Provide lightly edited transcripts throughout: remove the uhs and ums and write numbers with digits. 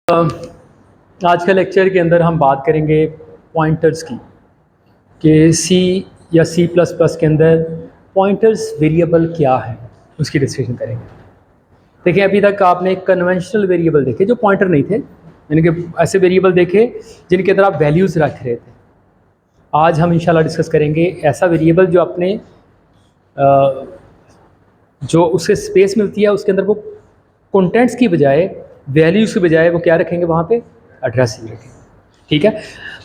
आज के लेक्चर के अंदर हम बात करेंगे पॉइंटर्स की कि सी या सी प्लस प्लस के अंदर पॉइंटर्स वेरिएबल क्या है, उसकी डिस्कशन करेंगे। देखिए, अभी तक आपने एक कन्वेंशनल वेरिएबल देखे जो पॉइंटर नहीं थे, यानी कि ऐसे वेरिएबल देखे जिनके अंदर आप वैल्यूज़ रख रहे थे। आज हम इंशाल्लाह डिस्कस करेंगे ऐसा वेरिएबल जो अपने जो उसे स्पेस मिलती है उसके अंदर वो कंटेंट्स की बजाय, वैल्यूज़ की बजाय वो क्या रखेंगे, वहाँ पे एड्रेस ही रखेंगे। ठीक है,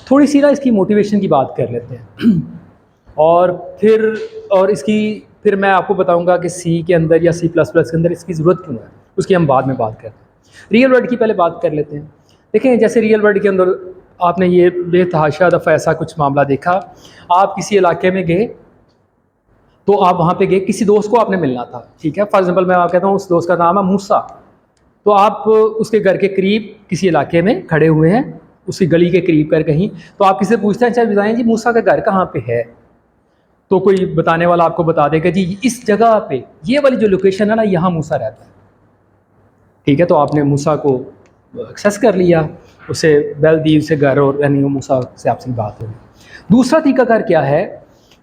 थोड़ी सी ना इसकी मोटिवेशन की बात कर लेते हैं और फिर मैं आपको बताऊंगा कि सी के अंदर या सी प्लस प्लस के अंदर इसकी ज़रूरत क्यों है, उसकी हम बाद में बात करते हैं। रियल वर्ल्ड की पहले बात कर लेते हैं। देखें, जैसे रियल वर्ल्ड के अंदर आपने ये बेतहाशा दफ़ा ऐसा कुछ मामला देखा, आप किसी इलाके में गए तो आप वहाँ पे गए, किसी दोस्त को आपने मिलना था। ठीक है, फॉर एग्जाम्पल मैं आप कहता हूँ उस दोस्त का नाम है मूसा, तो आप उसके घर के करीब किसी इलाके में खड़े हुए हैं, उसकी गली के करीब कर कहीं, तो आप किसी से पूछते हैं, अच्छा बताएं जी मूसा का घर कहाँ पे है, तो कोई बताने वाला आपको बता देगा जी इस जगह पे, ये वाली जो लोकेशन है ना, यहाँ मूसा रहता है। ठीक है, तो आपने मूसा को एक्सेस कर लिया, उसे बेल दी, उसे घर, और यानी मूसा से आपसे बात होगी। दूसरा तरीकाकार क्या है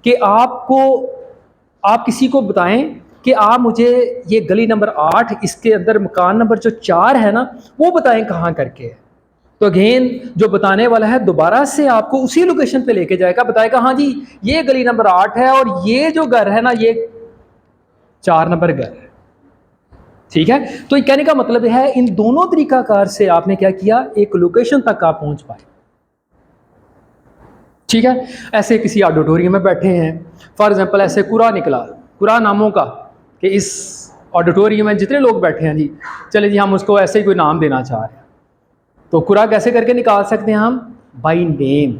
कि आप किसी को बताएं कि आप मुझे ये गली नंबर 8, इसके अंदर मकान नंबर जो 4 है ना, वो बताएं कहाँ करके है। तो अगेन जो बताने वाला है दोबारा से आपको उसी लोकेशन पे लेके जाएगा, बताएगा हाँ जी ये गली नंबर 8 है और ये जो घर है ना, ये 4 नंबर घर है। ठीक है, तो ये कहने का मतलब है इन दोनों तरीकाकार से आपने क्या किया, एक लोकेशन तक आप पहुंच पाए। ठीक है, ऐसे किसी ऑडिटोरियम में बैठे हैं, फॉर एग्जांपल ऐसे कुरा निकला, कुरा नामों का, कि इस ऑडिटोरियम में जितने लोग बैठे हैं जी, चले जी हम उसको ऐसे ही कोई नाम देना चाह रहे हैं, तो कुरा कैसे करके निकाल सकते हैं हम, बाई नेम।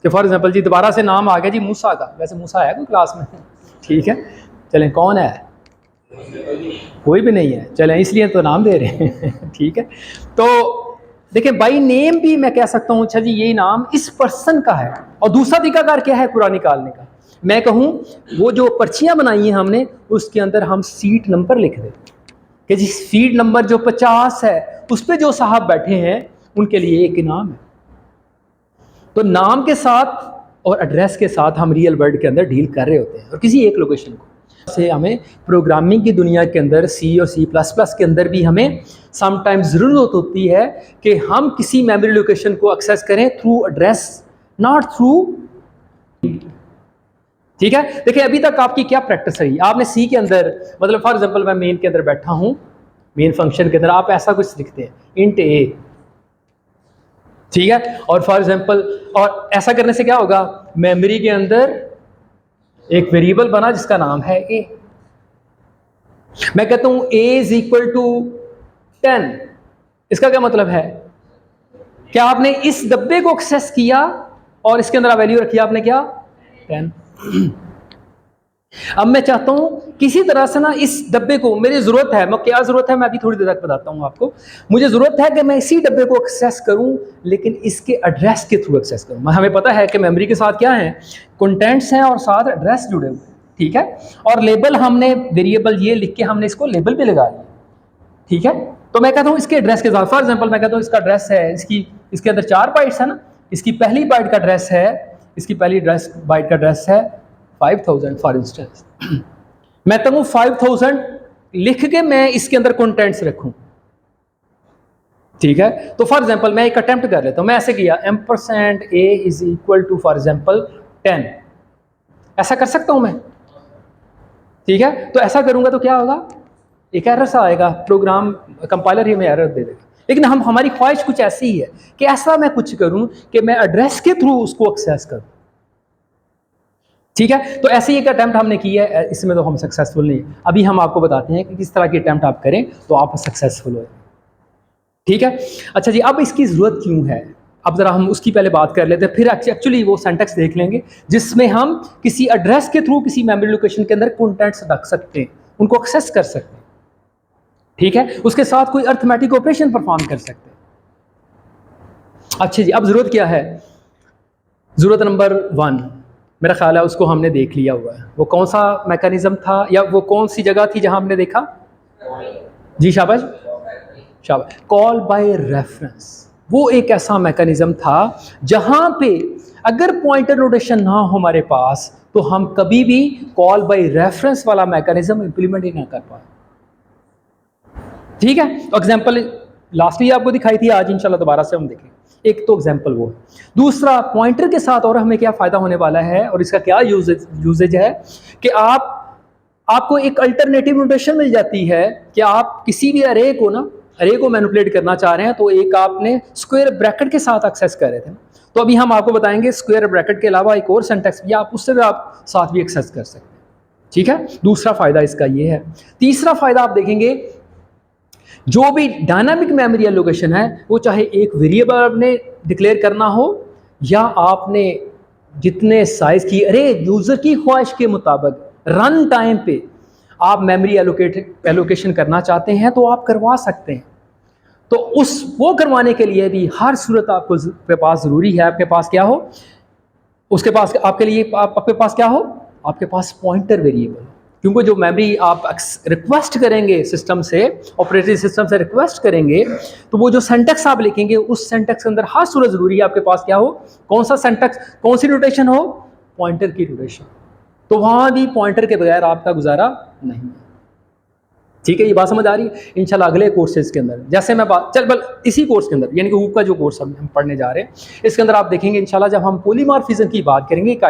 कि फॉर एग्जांपल जी दोबारा से नाम आ गया जी मूसा का, वैसे मूसा है कोई क्लास में? ठीक है, चलें कौन है, कोई भी नहीं है, चलें इसलिए तो नाम दे रहे हैं। ठीक है, तो देखिए बाई नेम भी मैं कह सकता हूँ, अच्छा जी ये नाम इस पर्सन का है। और दूसरा तरीकाकार क्या है कुरा निकालने का, मैं कहूँ वो जो पर्चियाँ बनाई हैं हमने, उसके अंदर हम सीट नंबर लिख दें कि जी सीट नंबर जो 50 है उस पर जो साहब बैठे हैं उनके लिए एक इनाम है। तो नाम के साथ और एड्रेस के साथ हम रियल वर्ल्ड के अंदर डील कर रहे होते हैं, और किसी एक लोकेशन को से हमें प्रोग्रामिंग की दुनिया के अंदर सी और सी प्लस प्लस के अंदर भी हमें समटाइम्स ज़रूरत होती है कि हम किसी मेमोरी लोकेशन को एक्सेस करें थ्रू एड्रेस, नॉट थ्रू। ठीक है, देखिए अभी तक आपकी क्या प्रैक्टिस रही, आपने सी के अंदर, मतलब फॉर एग्जांपल मैं मेन के अंदर बैठा हूं, मेन फंक्शन के अंदर आप ऐसा कुछ लिखते हैं इंट ए। ठीक है, और फॉर एग्जांपल, और ऐसा करने से क्या होगा, मेमोरी के अंदर एक वेरिएबल बना जिसका नाम है ए। मैं कहता हूं a इज इक्वल टू 10, इसका क्या मतलब है, क्या आपने इस डब्बे को एक्सेस किया और इसके अंदर वैल्यू रखी आपने क्या, 10। अब मैं चाहता हूं किसी तरह से ना इस डब्बे को, मेरी जरूरत है, मैं क्या जरूरत है मैं अभी थोड़ी देर तक बताता हूं आपको, मुझे जरूरत है कि मैं इसी डब्बे को एक्सेस करूं, लेकिन इसके एड्रेस के थ्रू एक्सेस करूं। हमें पता है कि मेमोरी के साथ क्या है, कंटेंट्स हैं और साथ एड्रेस जुड़े हुए हैं। ठीक है, और लेबल हमने वेरिएबल ये लिख के हमने इसको लेबल पे लगा लिया। ठीक है, तो मैं कहता हूँ इसके एड्रेस के साथ, फॉर एग्जाम्पल मैं कहता हूँ इसका एड्रेस है, इसके अंदर 4 बाइट्स है ना, इसकी पहली बाइट का एड्रेस है, इसकी पहली बाइट का एड्रेस है 5000 फॉर इंस्टेंस। मैं कहूँ 5000 लिख के मैं इसके अंदर कंटेंट्स रखूं। ठीक है, तो फॉर एग्जाम्पल मैं एक अटेम्प्ट कर लेता हूँ, मैं ऐसे किया ampersand a is equal to for example 10, ऐसा कर सकता हूं मैं। ठीक है, तो ऐसा करूंगा तो क्या होगा, एक एरर सा आएगा, प्रोग्राम कंपाइलर ही में एरर दे देगा। लेकिन हमारी ख्वाहिश कुछ ऐसी ही है कि ऐसा मैं कुछ करूं कि मैं एड्रेस के थ्रू उसको एक्सेस करूं। ठीक है, तो ऐसे ही एक अटैम्प्ट हमने की है, इसमें तो हम सक्सेसफुल नहीं। अभी हम आपको बताते हैं कि किस तरह की अटैम्प्ट आप करें तो आप सक्सेसफुल हो। ठीक है, अच्छा जी, अब इसकी ज़रूरत क्यों है, अब ज़रा हम उसकी पहले बात कर लेते हैं, फिर एक्चुअली वो सेंटेक्स देख लेंगे जिसमें हम किसी एड्रेस के थ्रू किसी मेमोरी लोकेशन के अंदर कंटेंट्स रख सकते हैं, उनको एक्सेस कर सकते हैं। ठीक है, उसके साथ कोई अर्थमेटिक ऑपरेशन परफॉर्म कर सकते हैं। अच्छा जी, अब ज़रूरत क्या है, ज़रूरत नंबर 1 मेरा ख्याल है उसको हमने देख लिया हुआ है। वो कौन सा मैकेनिज्म था या वो कौन सी जगह थी जहां हमने देखा, जी शाबाश, शाबाश। कॉल बाय रेफरेंस वो एक ऐसा मैकेनिज्म था जहां पे अगर पॉइंटर नोटेशन ना हो हमारे पास तो हम कभी भी कॉल बाय रेफरेंस वाला मैकेनिज्म इंप्लीमेंट ही ना कर पाए। ठीक है, तो एग्जांपल लास्टली आपको दिखाई थी, आज इंशाल्लाह दोबारा से हम देखें। एक तो एग्जांपल वो है। दूसरा, पॉइंटर के साथ और हमें क्या फ़ायदा होने वाला है और इसका क्या यूजेज है कि आपको एक अल्टरनेटिव नोटेशन मिल जाती है कि आप किसी भी अरे को मैनिपुलेट करना चाह रहे हैं तो एक आपने स्क्वायर ब्रैकेट के साथ एक्सेस कर रहे थे। तो अभी हम आपको बताएंगे स्क्वायर ब्रैकेट के अलावा एक और सिंटैक्स भी आप उससे भी आप साथ भी एक्सेस कर सकते हैं। ठीक है, दूसरा फ़ायदा इसका ये है। तीसरा फ़ायदा आप देखेंगे, जो भी डायनामिक मेमोरी एलोकेशन है वो चाहे एक वेरिएबल आपने डिक्लेयर करना हो या आपने जितने साइज की अरे यूज़र की ख्वाहिश के मुताबिक रन टाइम पे आप मेमोरी एलोकेशन करना चाहते हैं तो आप करवा सकते हैं। तो वो करवाने के लिए भी हर सूरत आपके पास ज़रूरी है आपके पास क्या हो, उसके पास आपके पास क्या हो, आपके पास पॉइंटर वेरिएबल। क्योंकि जो मेमोरी आप रिक्वेस्ट करेंगे सिस्टम से, ऑपरेटिंग सिस्टम से रिक्वेस्ट करेंगे, तो वो जो सिंटैक्स आप लिखेंगे उस सिंटैक्स के अंदर हर सूरत ज़रूरी है आपके पास क्या हो, कौन सा सिंटैक्स, कौन सी नोटेशन हो, पॉइंटर की नोटेशन। तो वहाँ भी पॉइंटर के बगैर आपका गुजारा नहीं है। ठीक है, ये बात समझ आ रही है। इंशाल्लाह अगले कोर्सेज के अंदर जैसे मैं इसी कोर्स के अंदर यानी कि हूप का जो कोर्स हम पढ़ने जा रहे हैं इसके अंदर आप देखेंगे इंशाल्लाह जब हम पॉलीमॉर्फिज्म की बात करेंगे, एक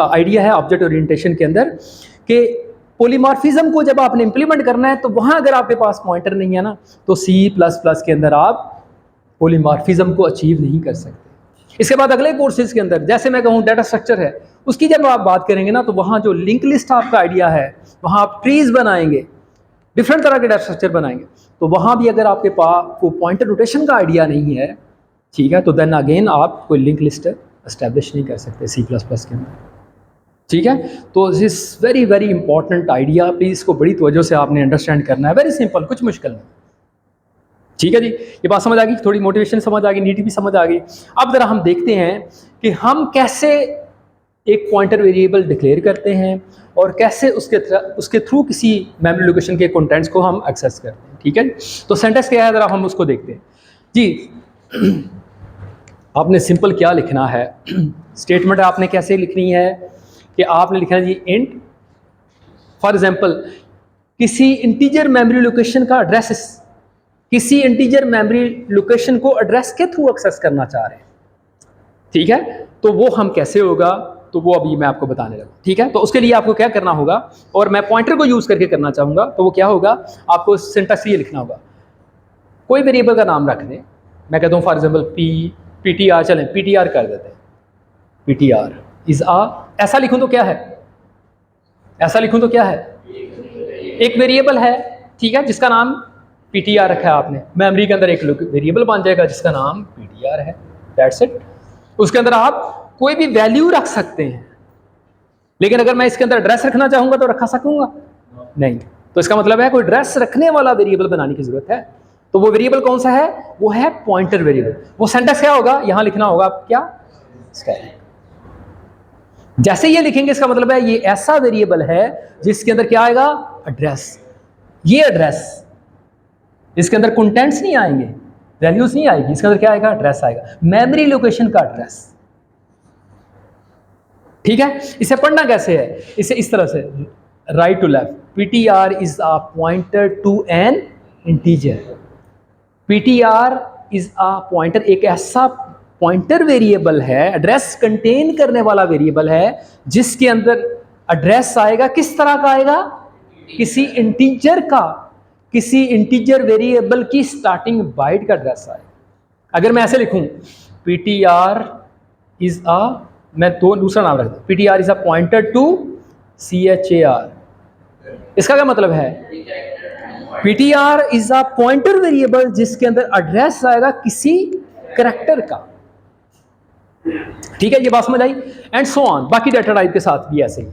आइडिया है ऑब्जेक्ट ओरिएंटेशन के अंदर कि पॉलीमॉर्फिज्म को जब आपने इंप्लीमेंट करना है तो वहाँ अगर आपके पास पॉइंटर नहीं है ना तो C++ के अंदर आप पॉलीमॉर्फिज्म को अचीव नहीं कर सकते। इसके बाद अगले कोर्सेज के अंदर जैसे मैं कहूँ डाटा स्ट्रक्चर है, उसकी जब आप बात करेंगे ना तो वहाँ जो लिंक लिस्ट आपका आइडिया है, वहाँ आप ट्रीज बनाएंगे, डिफरेंट तरह के डाटा स्ट्रक्चर बनाएंगे, तो वहाँ भी अगर आपके पास को पॉइंटर नोटेशन का आइडिया नहीं है, ठीक है, तो देन अगेन आप कोई लिंक लिस्ट एस्टेब्लिश नहीं कर सकते C++ के अंदर। ठीक है, तो this very very important idea, please इसको बड़ी तवज्जो से आपने अंडरस्टैंड करना है। वेरी सिंपल, कुछ मुश्किल नहीं। ठीक है जी, ये बात समझ आ गई, थोड़ी मोटिवेशन समझ आ गई, नीति भी समझ आ गई। अब जरा हम देखते हैं कि हम कैसे एक पॉइंटर वेरिएबल डिक्लेयर करते हैं और कैसे उसके थ्रू किसी मेमोरी लोकेशन के कंटेंट्स को हम एक्सेस करते हैं। ठीक है, तो सिंटैक्स क्या है जरा हम उसको देखते हैं जी। आपने सिंपल क्या लिखना है, स्टेटमेंट आपने कैसे लिखनी है कि आपने लिखना है जी इंट, फॉर एग्जांपल किसी इंटीजर मेमोरी लोकेशन का एड्रेस, किसी इंटीजर मेमोरी लोकेशन को एड्रेस के थ्रू एक्सेस करना चाह रहे हैं। ठीक है, तो वो हम कैसे होगा तो वो अभी मैं आपको बताने लगा। ठीक है, तो उसके लिए आपको क्या करना होगा, और मैं पॉइंटर को यूज़ करके करना चाहूँगा, तो वो क्या होगा, आपको सिंटैक्स ये लिखना होगा, कोई वेरिएबल का नाम रख दें, मैं कहता हूँ फॉर एग्जाम्पल PTR, चलें PTR कर देते हैं, PTR इज़ ऐसा लिखूँ तो क्या है, ऐसा लिखूँ तो क्या है, एक वेरिएबल है, ठीक है, जिसका नाम PTR रखा है आपने, मेमोरी के अंदर एक वेरिएबल बन जाएगा जिसका नाम PTR है, दैट्स इट। उसके अंदर आप कोई भी वैल्यू रख सकते हैं, लेकिन अगर मैं इसके अंदर एड्रेस रखना चाहूँगा तो रखा सकूँगा नहीं, तो इसका मतलब है कोई एड्रेस रखने वाला वेरिएबल बनाने की जरूरत है। तो वो वेरिएबल कौन सा है, वो है पॉइंटर वेरिएबल। वो सिंटैक्स क्या होगा, यहाँ लिखना होगा क्या, जैसे ये लिखेंगे इसका मतलब है ये ऐसा वेरिएबल है जिसके अंदर क्या आएगा, एड्रेस। ये एड्रेस, इसके अंदर कंटेंट्स नहीं आएंगे, वैल्यूज नहीं आएगी, इसके अंदर क्या आएगा, एड्रेस आएगा, मेमोरी लोकेशन का एड्रेस। ठीक है, इसे पढ़ना कैसे है, इसे इस तरह से right to left, PTR is a pointer to an integer. PTR is a pointer, एक ऐसा पॉइंटर वेरिएबल है, एड्रेस कंटेन करने वाला वेरिएबल है जिसके अंदर एड्रेस आएगा, किस तरह का आएगा, किसी इंटीजर का, किसी इंटीजर वेरिएबल की स्टार्टिंग बाइट का एड्रेस आएगा। अगर मैं ऐसे लिखूं PTR इज अ, मैं तो दूसरा नाम रख दूं, PTR is a pointer to CHAR, इसका क्या मतलब है, PTR is a pointer variable जिसके अंदर एड्रेस आएगा किसी करैक्टर का। ठीक है, ये बात समझ आई, एंड सो ऑन, बाकी डाटा टाइप के साथ भी ऐसे ही।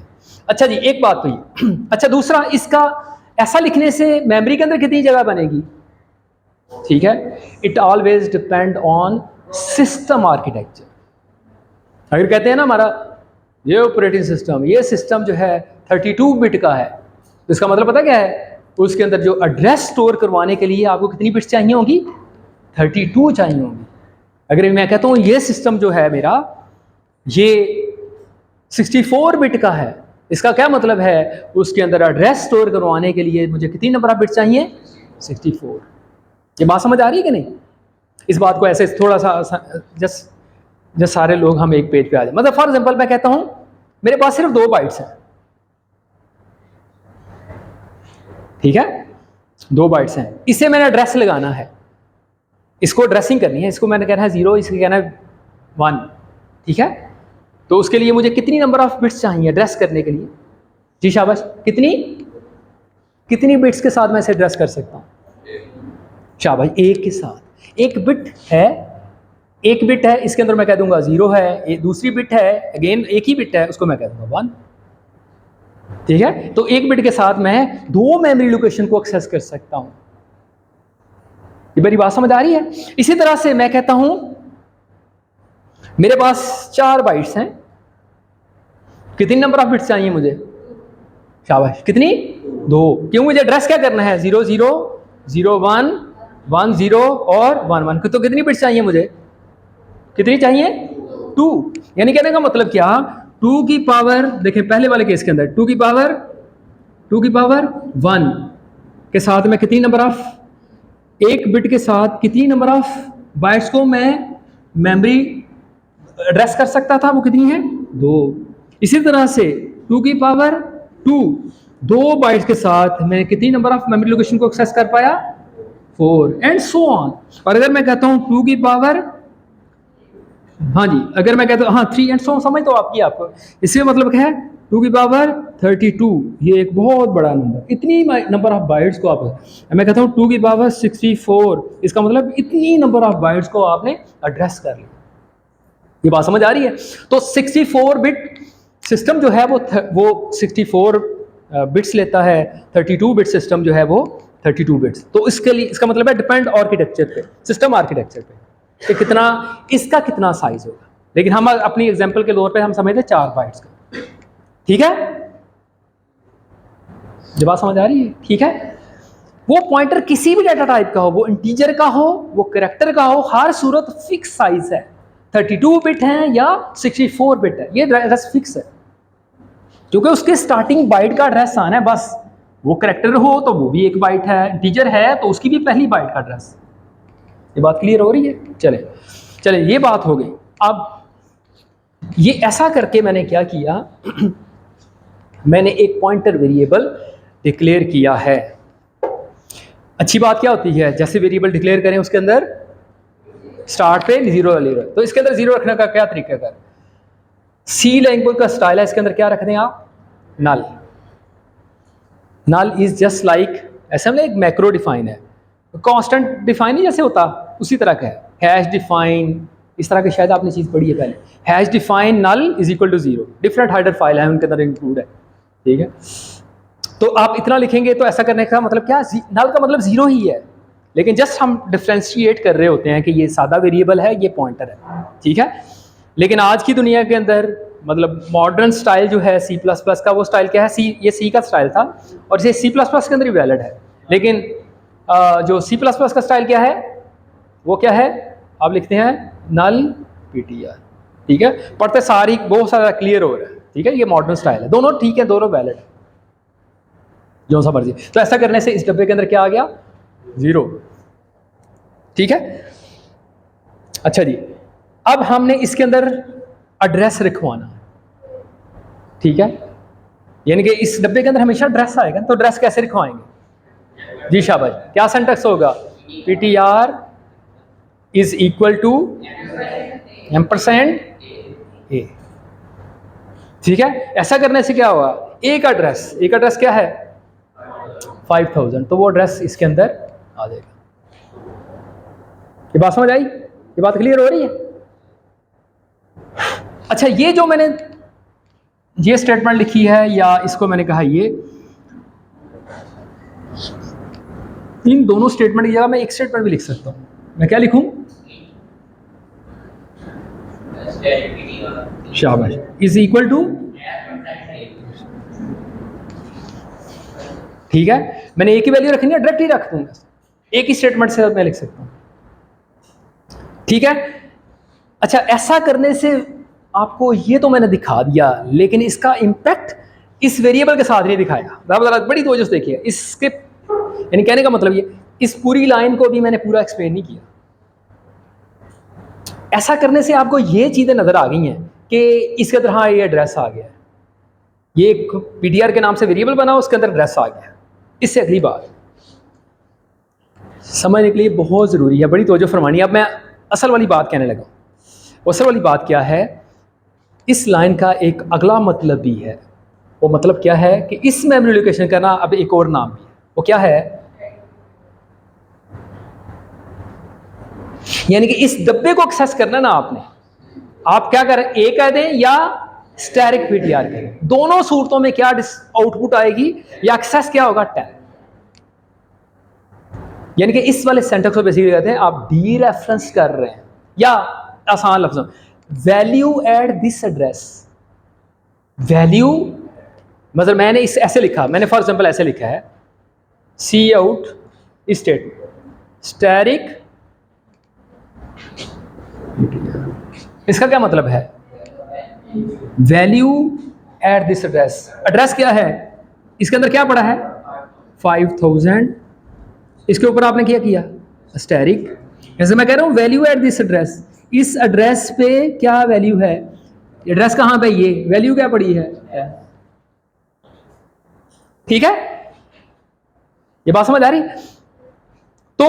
अच्छा जी, एक बात तो ये अच्छा, दूसरा, इसका ऐसा लिखने से मेमोरी के अंदर कितनी जगह बनेगी, ठीक है, it always depend on system architecture. अगर कहते हैं ना हमारा ये ऑपरेटिंग सिस्टम, ये सिस्टम जो है 32 बिट का है, तो इसका मतलब पता क्या है, उसके अंदर जो एड्रेस स्टोर करवाने के लिए आपको कितनी बिट्स चाहिए होंगी? 32 चाहिए होंगी। अगर मैं कहता हूँ ये सिस्टम जो है मेरा ये 64 बिट का है, इसका क्या मतलब है? उसके अंदर एड्रेस स्टोर करवाने के लिए मुझे कितनी नंबर ऑफ बिट्स चाहिए? 64। ये बात समझ आ रही है कि नहीं? इस बात को ऐसे थोड़ा सा जस्ट सारे लोग हम एक पेज पे आ जाए। मतलब फॉर एग्जांपल मैं कहता हूं मेरे पास सिर्फ 2 बाइट्स हैं, ठीक है, 2 बाइट्स हैं, इसे मैंने एड्रेस लगाना है, इसको ड्रेसिंग करनी है, इसको मैंने कहना है 0, इसको कहना है 1, ठीक है। तो उसके लिए मुझे कितनी नंबर ऑफ बिट्स चाहिए एड्रेस करने के लिए? जी शाबाश, कितनी बिट्स के साथ मैं इसे एड्रेस कर सकता हूँ? शाबाश, 1 के साथ। 1 बिट है, 1 बिट है, इसके अंदर मैं कह दूंगा 0 है, एक दूसरी बिट है अगेन 1 ही बिट है, उसको मैं कह दूंगा 1, ठीक है। तो 1 बिट के साथ मैं 2 मेमोरी लोकेशन को एक्सेस कर सकता हूं। ये मेरी बात समझ आ रही है? इसी तरह से मैं कहता हूं मेरे पास 4 बाइट्स हैं, कितनी नंबर ऑफ बिट्स चाहिए मुझे? शाबाश, कितनी? 2। क्यों? मुझे एड्रेस क्या करना है? 0 0 0 1 1 0 और 1 1। तो कितनी बिट्स चाहिए मुझे? कितनी चाहिए? 2। यानी कहने का मतलब क्या? 2 की पावर, देखें पहले वाले केस के अंदर 2 की पावर 1 के साथ में कितनी नंबर ऑफ, 1 बिट के साथ कितनी नंबर ऑफ बाइट्स को मैं मेमोरी एड्रेस कर सकता था? वो कितनी है? 2। इसी तरह से 2 की पावर 2 बाइट्स के साथ मैं कितनी नंबर ऑफ मेमोरी लोकेशन को एक्सेस कर पाया? 4 एंड सो ऑन। और अगर मैं कहता हूं 2 की पावर, हाँ जी, अगर मैं कहता हूँ 3 एंड सो, समझ तो आपकी आपको, इससे मतलब क्या है? 2 की पावर 32, ये एक बहुत बड़ा नंबर, इतनी नंबर ऑफ बाइट्स को आप, मैं कहता हूँ 2 की पावर 64, इसका मतलब इतनी नंबर ऑफ बाइट्स को आपने एड्रेस कर लिया। ये बात समझ आ रही है? तो 64 बिट सिस्टम जो है वो 64 बिट्स लेता है, 32 बिट सिस्टम जो है वो 32 बिट्स। तो इसके लिए इसका मतलब है डिपेंड आर्किटेक्चर पे, सिस्टम आर्किटेक्चर पे कि कितना इसका कितना साइज होगा। लेकिन हम अपनी एग्जांपल के तौर पे हम समझते हैं 4 बाइट्स का, ठीक है। ये बात समझ आ रही है? ठीक है। वो पॉइंटर किसी भी डाटा टाइप का हो, वो इंटीजर का हो, वो कैरेक्टर का हो, हर सूरत फिक्स साइज है। 32 बिट है या 64 बिट है, ये एड्रेस फिक्स है, क्योंकि उसके स्टार्टिंग बाइट का एड्रेस आना है बस। वो कैरेक्टर हो तो वो भी 1 बाइट है, इंटीजर है तो उसकी भी पहली बाइट का एड्रेस। ये बात क्लियर हो रही है? चले ये बात हो गई। अब ये ऐसा करके मैंने क्या किया मैंने एक पॉइंटर वेरिएबल डिक्लेयर किया है। अच्छी बात क्या होती है, जैसे वेरिएबल डिक्लेयर करें उसके अंदर स्टार्ट पे 0 ले रहे, तो इसके अंदर 0 रखने का क्या तरीका है? सी लैंग्वेज का स्टाइल है, इसके अंदर क्या रख दें आप? नल। नल इज जस्ट लाइक, ऐसा मतलब एक मैक्रो डिफाइन है, कांस्टेंट डिफाइन ही जैसे होता उसी तरह का है। हैश डिफाइन, इस तरह की शायद आपने चीज़ पढ़ी है पहले। Hash define null is equal to 0, different header file है उनके अंदर इंक्लूड है, ठीक है। तो आप इतना लिखेंगे तो ऐसा करने का मतलब क्या? नल का मतलब 0 ही है, लेकिन जस्ट हम डिफ्रेंशिएट कर रहे होते हैं कि ये सादा वेरिएबल है, ये पॉइंटर है, ठीक है। लेकिन आज की दुनिया के अंदर मतलब मॉडर्न स्टाइल जो है C++ का, वो स्टाइल क्या है? ये C का स्टाइल था और ये C++ के अंदर ही वैलिड है। लेकिन जो C++ का स्टाइल क्या है? वो क्या है? आप लिखते हैं नल ptr, ठीक है। पढ़ते सारी बहुत सारा क्लियर हो रहा है, ठीक है। ये मॉडर्न स्टाइल है, दोनों ठीक है, दोनों वैलिड है, जो सा मर्जी। तो ऐसा करने से इस डब्बे के अंदर क्या आ गया? 0, ठीक है। अच्छा जी, अब हमने इसके अंदर एड्रेस लिखवाना, ठीक है। यानी कि इस डब्बे के अंदर हमेशा एड्रेस आएगा, तो एड्रेस कैसे लिखवाएंगे? जी शाबाश, क्या सिंटैक्स होगा? ptr is equal to %a, ठीक है। ऐसा करने से क्या होगा? एक एड्रेस क्या है? 5000, तो वो एड्रेस इसके अंदर आ जाएगा। ये बात समझ आई? ये बात क्लियर हो रही है? अच्छा, ये जो मैंने ये स्टेटमेंट लिखी है, या इसको मैंने कहा ये, इन दोनों स्टेटमेंट की जगह मैं एक स्टेटमेंट भी लिख सकता हूं। मैं क्या लिखूं? शाबाश, इज इक्वल टू, ठीक है, मैंने एक ही वैल्यू रखनी है, डायरेक्टली रख दूंगा, एक ही स्टेटमेंट से मैं लिख सकता हूँ। ठीक है, अच्छा ऐसा करने से आपको ये तो मैंने दिखा दिया, लेकिन इसका इम्पैक्ट इस वेरिएबल के साथ नहीं दिखाया। बड़ी तवज्जो से देखिए, इसके यानी कहने का मतलब ये, इस पूरी लाइन को भी मैंने पूरा एक्सप्लेन नहीं किया। ऐसा करने से आपको ये चीज़ें नज़र आ गई हैं कि इसके अंदर हाँ ये एड्रेस आ गया, ये एक पीटीआर के नाम से वेरिएबल बना, उसके अंदर एड्रेस आ गया। इससे अगली बात समझने के लिए बहुत ज़रूरी है, बड़ी तवज्जो फरमानी। अब मैं असल वाली बात कहने लगा। असल वाली बात क्या है, इस लाइन का एक अगला मतलब भी है। वो मतलब क्या है कि इस मेमोरी लोकेशन का ना अब एक और नाम भी है। वो क्या है, यानी कि इस डब्बे को एक्सेस करना ना आपने, आप क्या करें, ए कह दें या स्टैटिक पीटीआर करें, दोनों सूरतों में क्या आउटपुट आएगी या एक्सेस क्या होगा, टैब। यानी कि इस वाले सेंटेंस को बेसिकली कहते हैं आप डी रेफरेंस कर रहे हैं, या आसान लफ्ज़ों value at this address. Value मतलब मैंने इस ऐसे लिखा, मैंने फॉर एग्जांपल ऐसे लिखा है, सी आउट स्टेटमेंट स्टैटिक, इसका क्या मतलब है, value at this address. Address क्या है, इसके अंदर क्या पड़ा है 5000, इसके ऊपर आपने क्या किया स्टैटिक। जैसे मैं कह रहा हूं वैल्यू एट दिस एड्रेस, इस एड्रेस पे क्या वैल्यू है, एड्रेस कहां पे, ये वैल्यू क्या पड़ी है। ठीक है, ये बात समझ आ रही। तो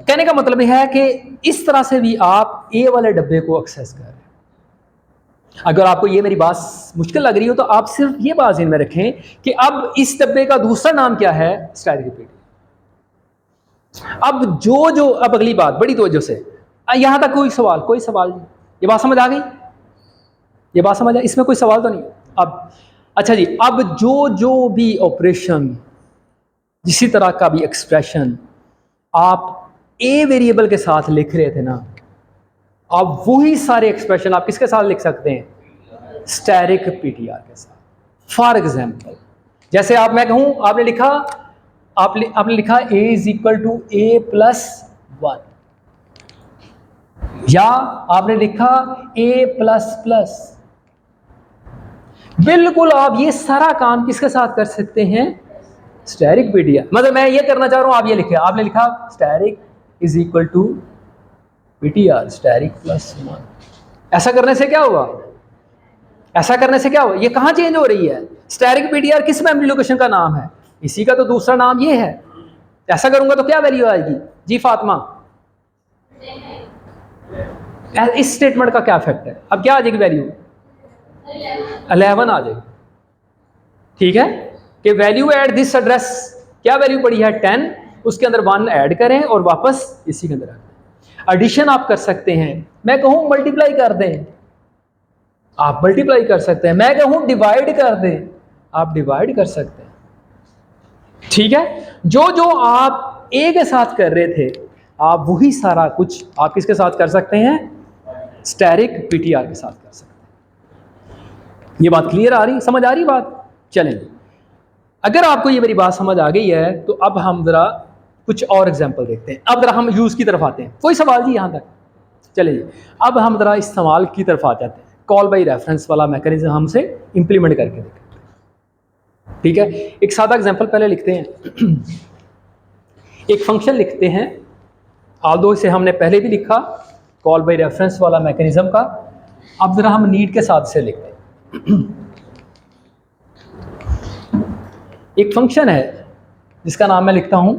कहने का मतलब यह है कि इस तरह से भी आप ए वाले डब्बे को एक्सेस कर रहे हैं। अगर आपको ये मेरी बात मुश्किल लग रही हो तो आप सिर्फ ये बात ध्यान में रखें कि अब इस डब्बे का दूसरा नाम क्या है, स्टैटिक रिपीट। अब अब अगली बात बड़ी तवज्जो से, यहां तक कोई सवाल नहीं, ये बात समझ आ गई, ये बात समझ आ, इसमें कोई सवाल तो नहीं। अब अच्छा जी, अब जो भी ऑपरेशन, जिसी तरह का भी एक्सप्रेशन आप ए वेरिएबल के साथ लिख रहे थे ना, अब वही सारे एक्सप्रेशन आप किसके साथ लिख सकते हैं, स्टैटिक पीटीआर के साथ। फॉर एग्जाम्पल जैसे मैं कहूं, आपने लिखा a is equal to a plus 1, या आपने लिखा a प्लस प्लस, बिल्कुल आप ये सारा काम किसके साथ कर सकते हैं, स्टैटिक पीटीआर। मतलब मैं ये करना चाह रहा हूं, आप ये लिखे, आपने लिखा static is equal to PTR static plus 1। ऐसा करने से क्या हुआ, ये कहां चेंज हो रही है, स्टैटिक पीटीआर किस मेमोरी लोकेशन का नाम है, इसी का तो दूसरा नाम ये है। ऐसा करूंगा तो क्या वैल्यू आएगी जी फातिमा, इस स्टेटमेंट का क्या इफेक्ट है, अब क्या आ जाएगी वैल्यू 11 आ जाएगी। ठीक है, कि वैल्यू एट दिस एड्रेस, क्या वैल्यू पड़ी है 10, उसके अंदर 1 ऐड करें और वापस इसी के अंदर एडिशन आप कर सकते हैं। मैं कहूं मल्टीप्लाई कर दें, आप मल्टीप्लाई कर सकते हैं। मैं कहूं डिवाइड कर दें, आप डिवाइड कर सकते हैं। ठीक है, जो आप ए के साथ कर रहे थे, आप वही सारा कुछ आप किसके साथ कर सकते हैं, स्टैटिक पीटीआर के साथ कर सकते हैं। ये बात क्लियर आ रही, समझ आ रही बात। चलेंगे, अगर आपको ये मेरी बात समझ आ गई है तो अब हम जरा कुछ और एग्जांपल देखते हैं। अब जरा हम यूज की तरफ आते हैं। कोई सवाल जी यहां तक, चलिए अब हम जरा इस्तेमाल की तरफ आ जाते हैं। कॉल बाई रेफरेंस वाला मैकेनिज्म हमसे इंप्लीमेंट करके देखते हैं। ठीक है, एक सादा एग्जांपल पहले लिखते हैं। एक फंक्शन लिखते हैं, आल्दो इसे हमने पहले भी लिखा, कॉल बाई रेफरेंस वाला मैकेनिज्म का। अब जरा हम नीड के साथ से लिखते हैं। एक फंक्शन है जिसका नाम मैं लिखता हूं,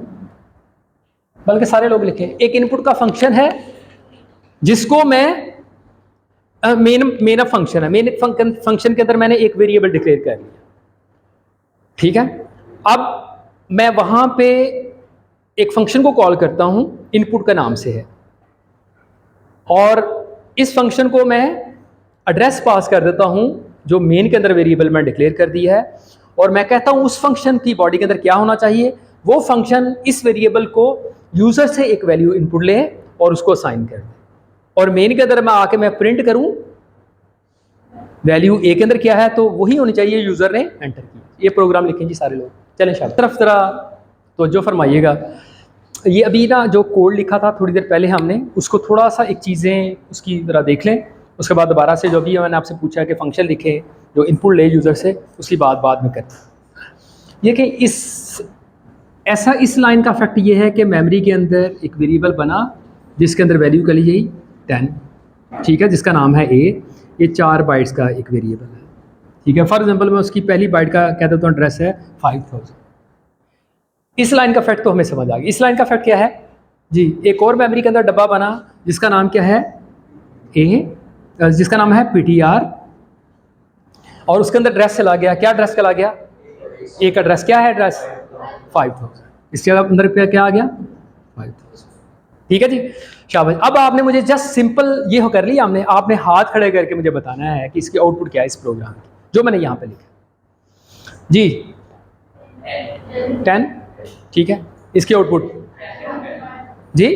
बल्कि सारे लोग लिखें। एक इनपुट का फंक्शन है जिसको मैं मेन फंक्शन है, मेन फंक्शन के अंदर मैंने एक वेरिएबल डिक्लेयर कर लिया। ठीक है, अब मैं वहां पे एक फंक्शन को कॉल करता हूं, इनपुट का नाम से है, और इस फंक्शन को मैं एड्रेस पास कर देता हूं जो मेन के अंदर वेरिएबल मैं डिक्लेयर कर दी है, और मैं कहता हूं उस फंक्शन की बॉडी के अंदर क्या होना चाहिए, वो फंक्शन इस वेरिएबल को यूजर से एक वैल्यू इनपुट ले और उसको असाइन कर दे, और मेन के अंदर मैं आके मैं प्रिंट करूं वैल्यू ए के अंदर क्या है, तो वही होनी चाहिए यूजर ने एंटर की। ये प्रोग्राम लिखें जी सारे लोग। चलें शाबाश, तरफ ज़रा तो जो फरमाइएगा। ये अभी ना जो कोड लिखा था थोड़ी देर पहले हमने, उसको थोड़ा सा एक चीज़ें उसकी ज़रा देख लें, उसके बाद दोबारा से जो भी मैंने आपसे पूछा है कि फंक्शन लिखे जो इनपुट ले यूज़र से, उसकी बात बाद में करते हैं। ये कि इस लाइन का फैक्ट ये है कि मेमोरी के अंदर एक वेरिएबल बना जिसके अंदर वैल्यू कली गई 10, ठीक है, जिसका नाम है ए। ये 4 बाइट्स का एक वेरिएबल है, ठीक है। फॉर एग्जांपल मैं उसकी पहली बाइट का कह देता हूँ एड्रेस है 5000। इस लाइन का फैक्ट तो हमें समझ आ गया। इस लाइन का फैक्ट क्या है जी? एक और मेमोरी के अंदर डब्बा बना जिसका नाम क्या है ए, जिसका नाम है PTR, और उसके अंदर एड्रेस चला गया। क्या एड्रेस चला गया? एक एड्रेस। क्या है एड्रेस? 5000। इसके अंदर क्या आ गया? 5000। ठीक है जी, शाबाश। अब आपने मुझे जस्ट सिंपल ये हो कर लिया, आपने हाथ खड़े करके मुझे बताना है कि इसकी आउटपुट क्या है इस प्रोग्राम की, जो मैंने यहाँ पे लिखा जी। 10, ठीक है। इसकी आउटपुट जी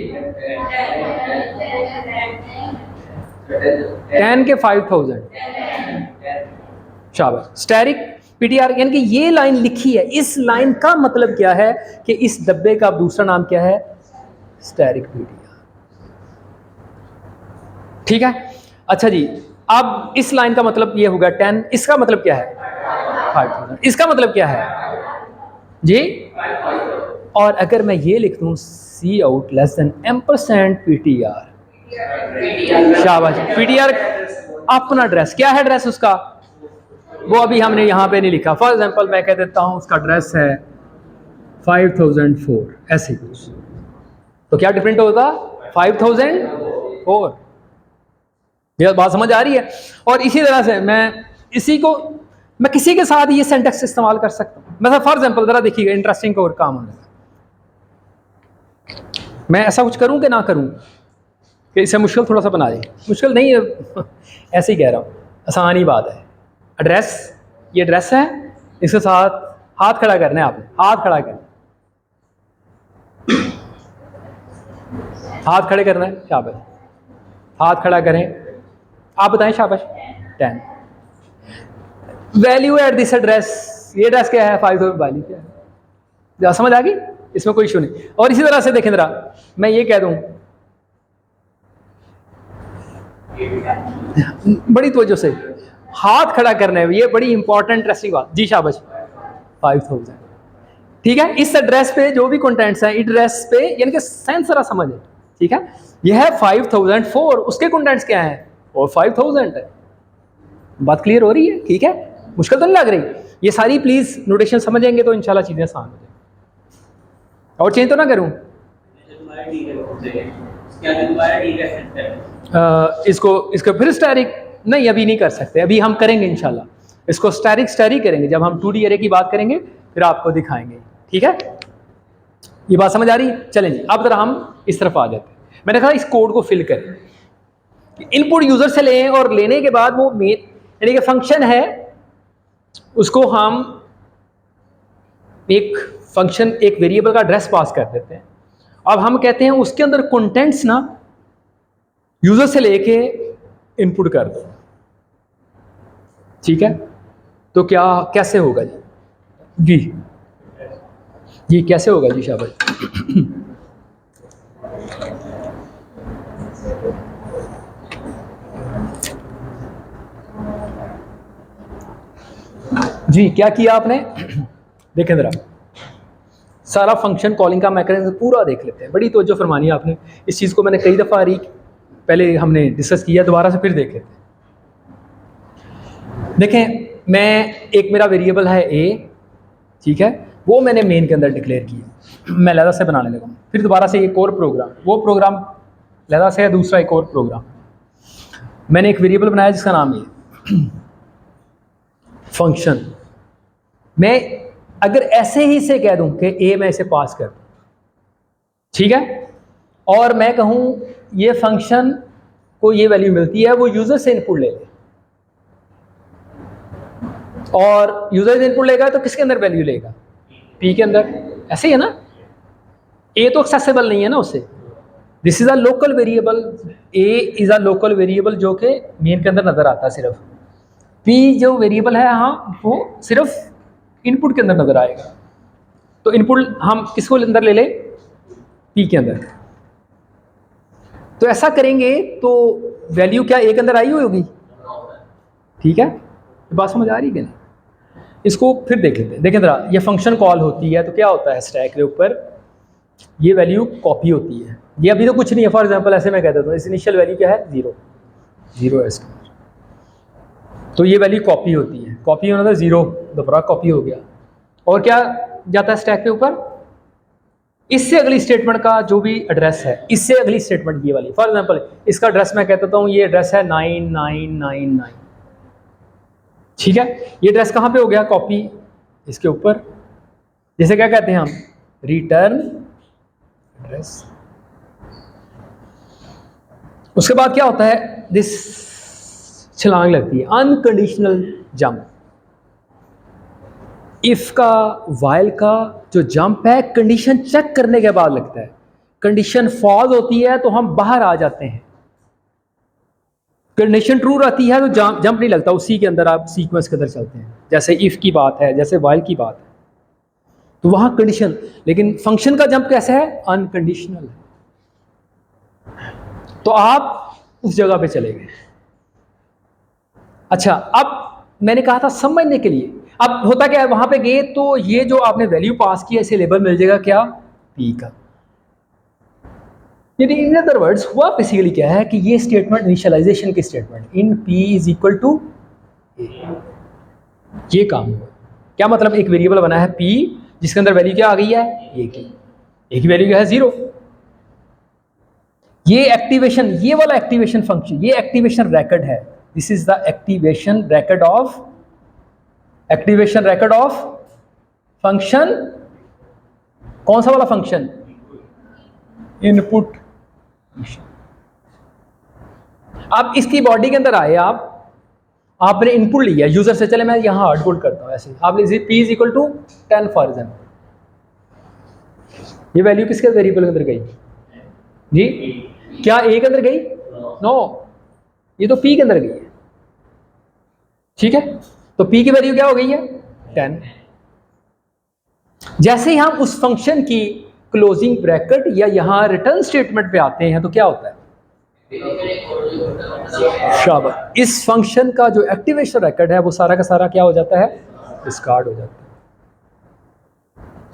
10 के 5000, शाबाश। स्टैटिक PTR यानी कि ये लाइन लिखी है, इस लाइन का मतलब क्या है कि इस डब्बे का दूसरा नाम क्या है? स्टैटिक PTR, ठीक है। अच्छा जी, अब इस लाइन का मतलब ये होगा 10, इसका मतलब क्या है? 5000। इसका मतलब क्या है जी? और अगर मैं ये लिख दूं सी आउट लेस देन % PTR, शाबाश। PTR अपना एड्रेस क्या है? एड्रेस उसका वो अभी हमने यहाँ पे नहीं लिखा। फॉर एग्जांपल मैं कह देता हूँ उसका एड्रेस है 5004, ऐसे कुछ। तो क्या डिफरेंट होगा? 5004। ये बात समझ आ रही है? और इसी तरह से मैं किसी के साथ ये सेंटेक्स इस्तेमाल कर सकता हूँ। मतलब फॉर एग्जांपल जरा देखिएगा, इंटरेस्टिंग और काम होगा। मैं ऐसा कुछ करूँ कि ना करूँ कि इसे मुश्किल थोड़ा सा बना दे? मुश्किल नहीं है, ऐसे ही कह रहा हूँ, आसान ही बात है। एड्रेस, ये एड्रेस है, इसके साथ हाथ खड़ा करना है आपने। हाथ खड़ा करना, हाथ खड़े करना है, शाबाश। हाथ खड़ा करें, आप बताएं, शाबाश। 10 वैल्यू एट दिस एड्रेस, ये एड्रेस क्या है? 5000 वैल्यू क्या है? समझ आ गई? इसमें कोई इशू नहीं। और इसी तरह से देखें जरा, मैं ये कह दूं बड़ी तवज्जो से, हाथ खड़ा करने में, ये बड़ी इंपॉर्टेंट इंटरेस्टिंग बात जी, शाबाश। 5000, ठीक है। इस एड्रेस पे जो भी कंटेंट्स हैं एड्रेस पे, यानी कि सेंस जरा समझे, ठीक है। यह है 5004, उसके कंटेंट्स क्या हैं? और 5000 है। बात क्लियर हो रही है? ठीक है, मुश्किल तो नहीं लग रही? ये सारी प्लीज नोटेशन समझेंगे तो इंशाल्लाह चीजें आसान हो जाएंगी। और चेंज तो ना करूं? इसको फिर स्टैटिक नहीं, अभी नहीं कर सकते, अभी हम करेंगे इंशाल्लाह। इसको स्टैटिक करेंगे जब हम 2D एरे की बात करेंगे, फिर आपको दिखाएंगे, ठीक है। ये बात समझ आ रही है? चलें जी, अब जरा हम इस तरफ आ जाते हैं। मैंने कहा इस कोड को फिल करें, इनपुट यूजर से लें और लेने के बाद वो मेन यानी कि फंक्शन है, उसको हम एक फंक्शन, एक वेरिएबल का एड्रेस पास कर देते हैं। अब हम कहते हैं उसके अंदर कंटेंट्स ना यूजर से लेके इनपुट कर दो, ठीक है। तो क्या कैसे होगा जी? जी कैसे होगा जी? शाबाश। जी क्या किया आपने? देखें जरा, सारा फंक्शन कॉलिंग का मैकेनिज्म पूरा देख लेते हैं। बड़ी तवज्जो फरमानी है आपने। इस चीज़ को मैंने कई दफ़ा पहले हमने डिस्कस किया, दोबारा से फिर देख लेते हैं। देखें, मैं एक मेरा वेरिएबल है ए, ठीक है, वो मैंने मेन के अंदर डिक्लेयर किया। मैं लहदा से बनाने लगा, फिर दोबारा से एक और प्रोग्राम, वो प्रोग्राम लहदा से है, दूसरा एक और प्रोग्राम। मैंने एक वेरिएबल बनाया जिसका नाम है फंक्शन। मैं अगर ऐसे ही से कह दूं कि ए मैं इसे पास कर दूं, ठीक है, और मैं कहूं ये फंक्शन को ये वैल्यू मिलती है, वो यूजर से इनपुट ले ले, और यूजर से इनपुट लेगा तो किसके अंदर वैल्यू लेगा? पी के अंदर। ऐसे ही है ना? ए तो एक्सेसिबल नहीं है ना उससे। This is a local variable, A is a local variable जो कि मेन के अंदर नजर आता है सिर्फ। पी जो वेरिएबल है, हाँ, वो सिर्फ इनपुट के अंदर नजर आएगा। तो इनपुट हम किसको अंदर ले लें, पी के अंदर। तो ऐसा करेंगे तो वैल्यू क्या ए के अंदर आई हुई होगी, ठीक है, तो बात समझ आ रही है कि नहीं? इसको फिर देख लेते हैं। देखें जरा, ये फंक्शन कॉल होती है तो क्या होता है, स्टैक के ऊपर ये वैल्यू कॉपी होती है। ये अभी तो कुछ नहीं है, फॉर एग्जांपल ऐसे मैं कह देता हूँ इस इनिशियल वैल्यू क्या है, 0 है इसका, तो ये वैल्यू कॉपी होती है। कॉपी होना था 0, दोबारा कॉपी हो गया, और क्या जाता है स्टैक के ऊपर, इससे अगली स्टेटमेंट का जो भी एड्रेस है, इससे अगली स्टेटमेंट ये वाली। फॉर एग्जांपल इसका एड्रेस मैं कहता हूँ ये एड्रेस है 9999, ठीक है। ये एड्रेस कहाँ पे हो गया कॉपी, इसके ऊपर। जैसे क्या कहते हैं हम, रिटर्न एड्रेस। उसके बाद क्या होता है, दिस छलांग लगती है, अनकंडीशनल जंप। इफ का, वाइल का जो जंप है कंडीशन चेक करने के बाद लगता है। कंडीशन फॉल्स होती है तो हम बाहर आ जाते हैं, कंडीशन ट्रू रहती है तो जंप नहीं लगता, उसी के अंदर आप सीक्वेंस के अंदर चलते हैं। जैसे इफ की बात है, जैसे वाइल की बात है, तो वहां कंडीशन, लेकिन फंक्शन का जंप कैसे है, अनकंडीशनल है। तो आप उस जगह पे चले गए। अच्छा, अब मैंने कहा था समझने के लिए, अब होता क्या है, वहां पे गए तो ये जो आपने वैल्यू पास किया इसे लेबल मिल जाएगा क्या, पी का। यानी इन अदर वर्ड्स हुआ बेसिकली क्या है कि ये स्टेटमेंट इनिशियलाइजेशन की statement, in P is equal to A, ये काम हुआ। क्या मतलब, एक वेरिएबल बना है पी जिसके अंदर वैल्यू क्या आ गई है, ए की वैल्यू क्या है 0। ये एक्टिवेशन, ये वाला एक्टिवेशन फंक्शन, ये एक्टिवेशन रैकेट है। This is the activation racket of function. कौन सा वाला फंक्शन, इनपुट। अब इसकी बॉडी के अंदर आए आपने इनपुट लिया यूजर से, चले मैं यहां हार्ड कोड करता हूं ऐसे, आप लीजिए p is equal to 10 for example. ये वैल्यू किसके वेरिएबल के अंदर गई जी, क्या a के अंदर गई, नो, ये तो p के अंदर गई है, ठीक है। तो p की वैल्यू क्या हो गई है 10। जैसे ही हम उस फंक्शन की क्लोजिंग ब्रैकेट या यहां रिटर्न स्टेटमेंट पे आते हैं तो क्या होता है, शाबाश, इस फंक्शन का जो एक्टिवेशन रैकेट है वो सारा का सारा क्या हो जाता है, डिस्कार्ड हो जाता है,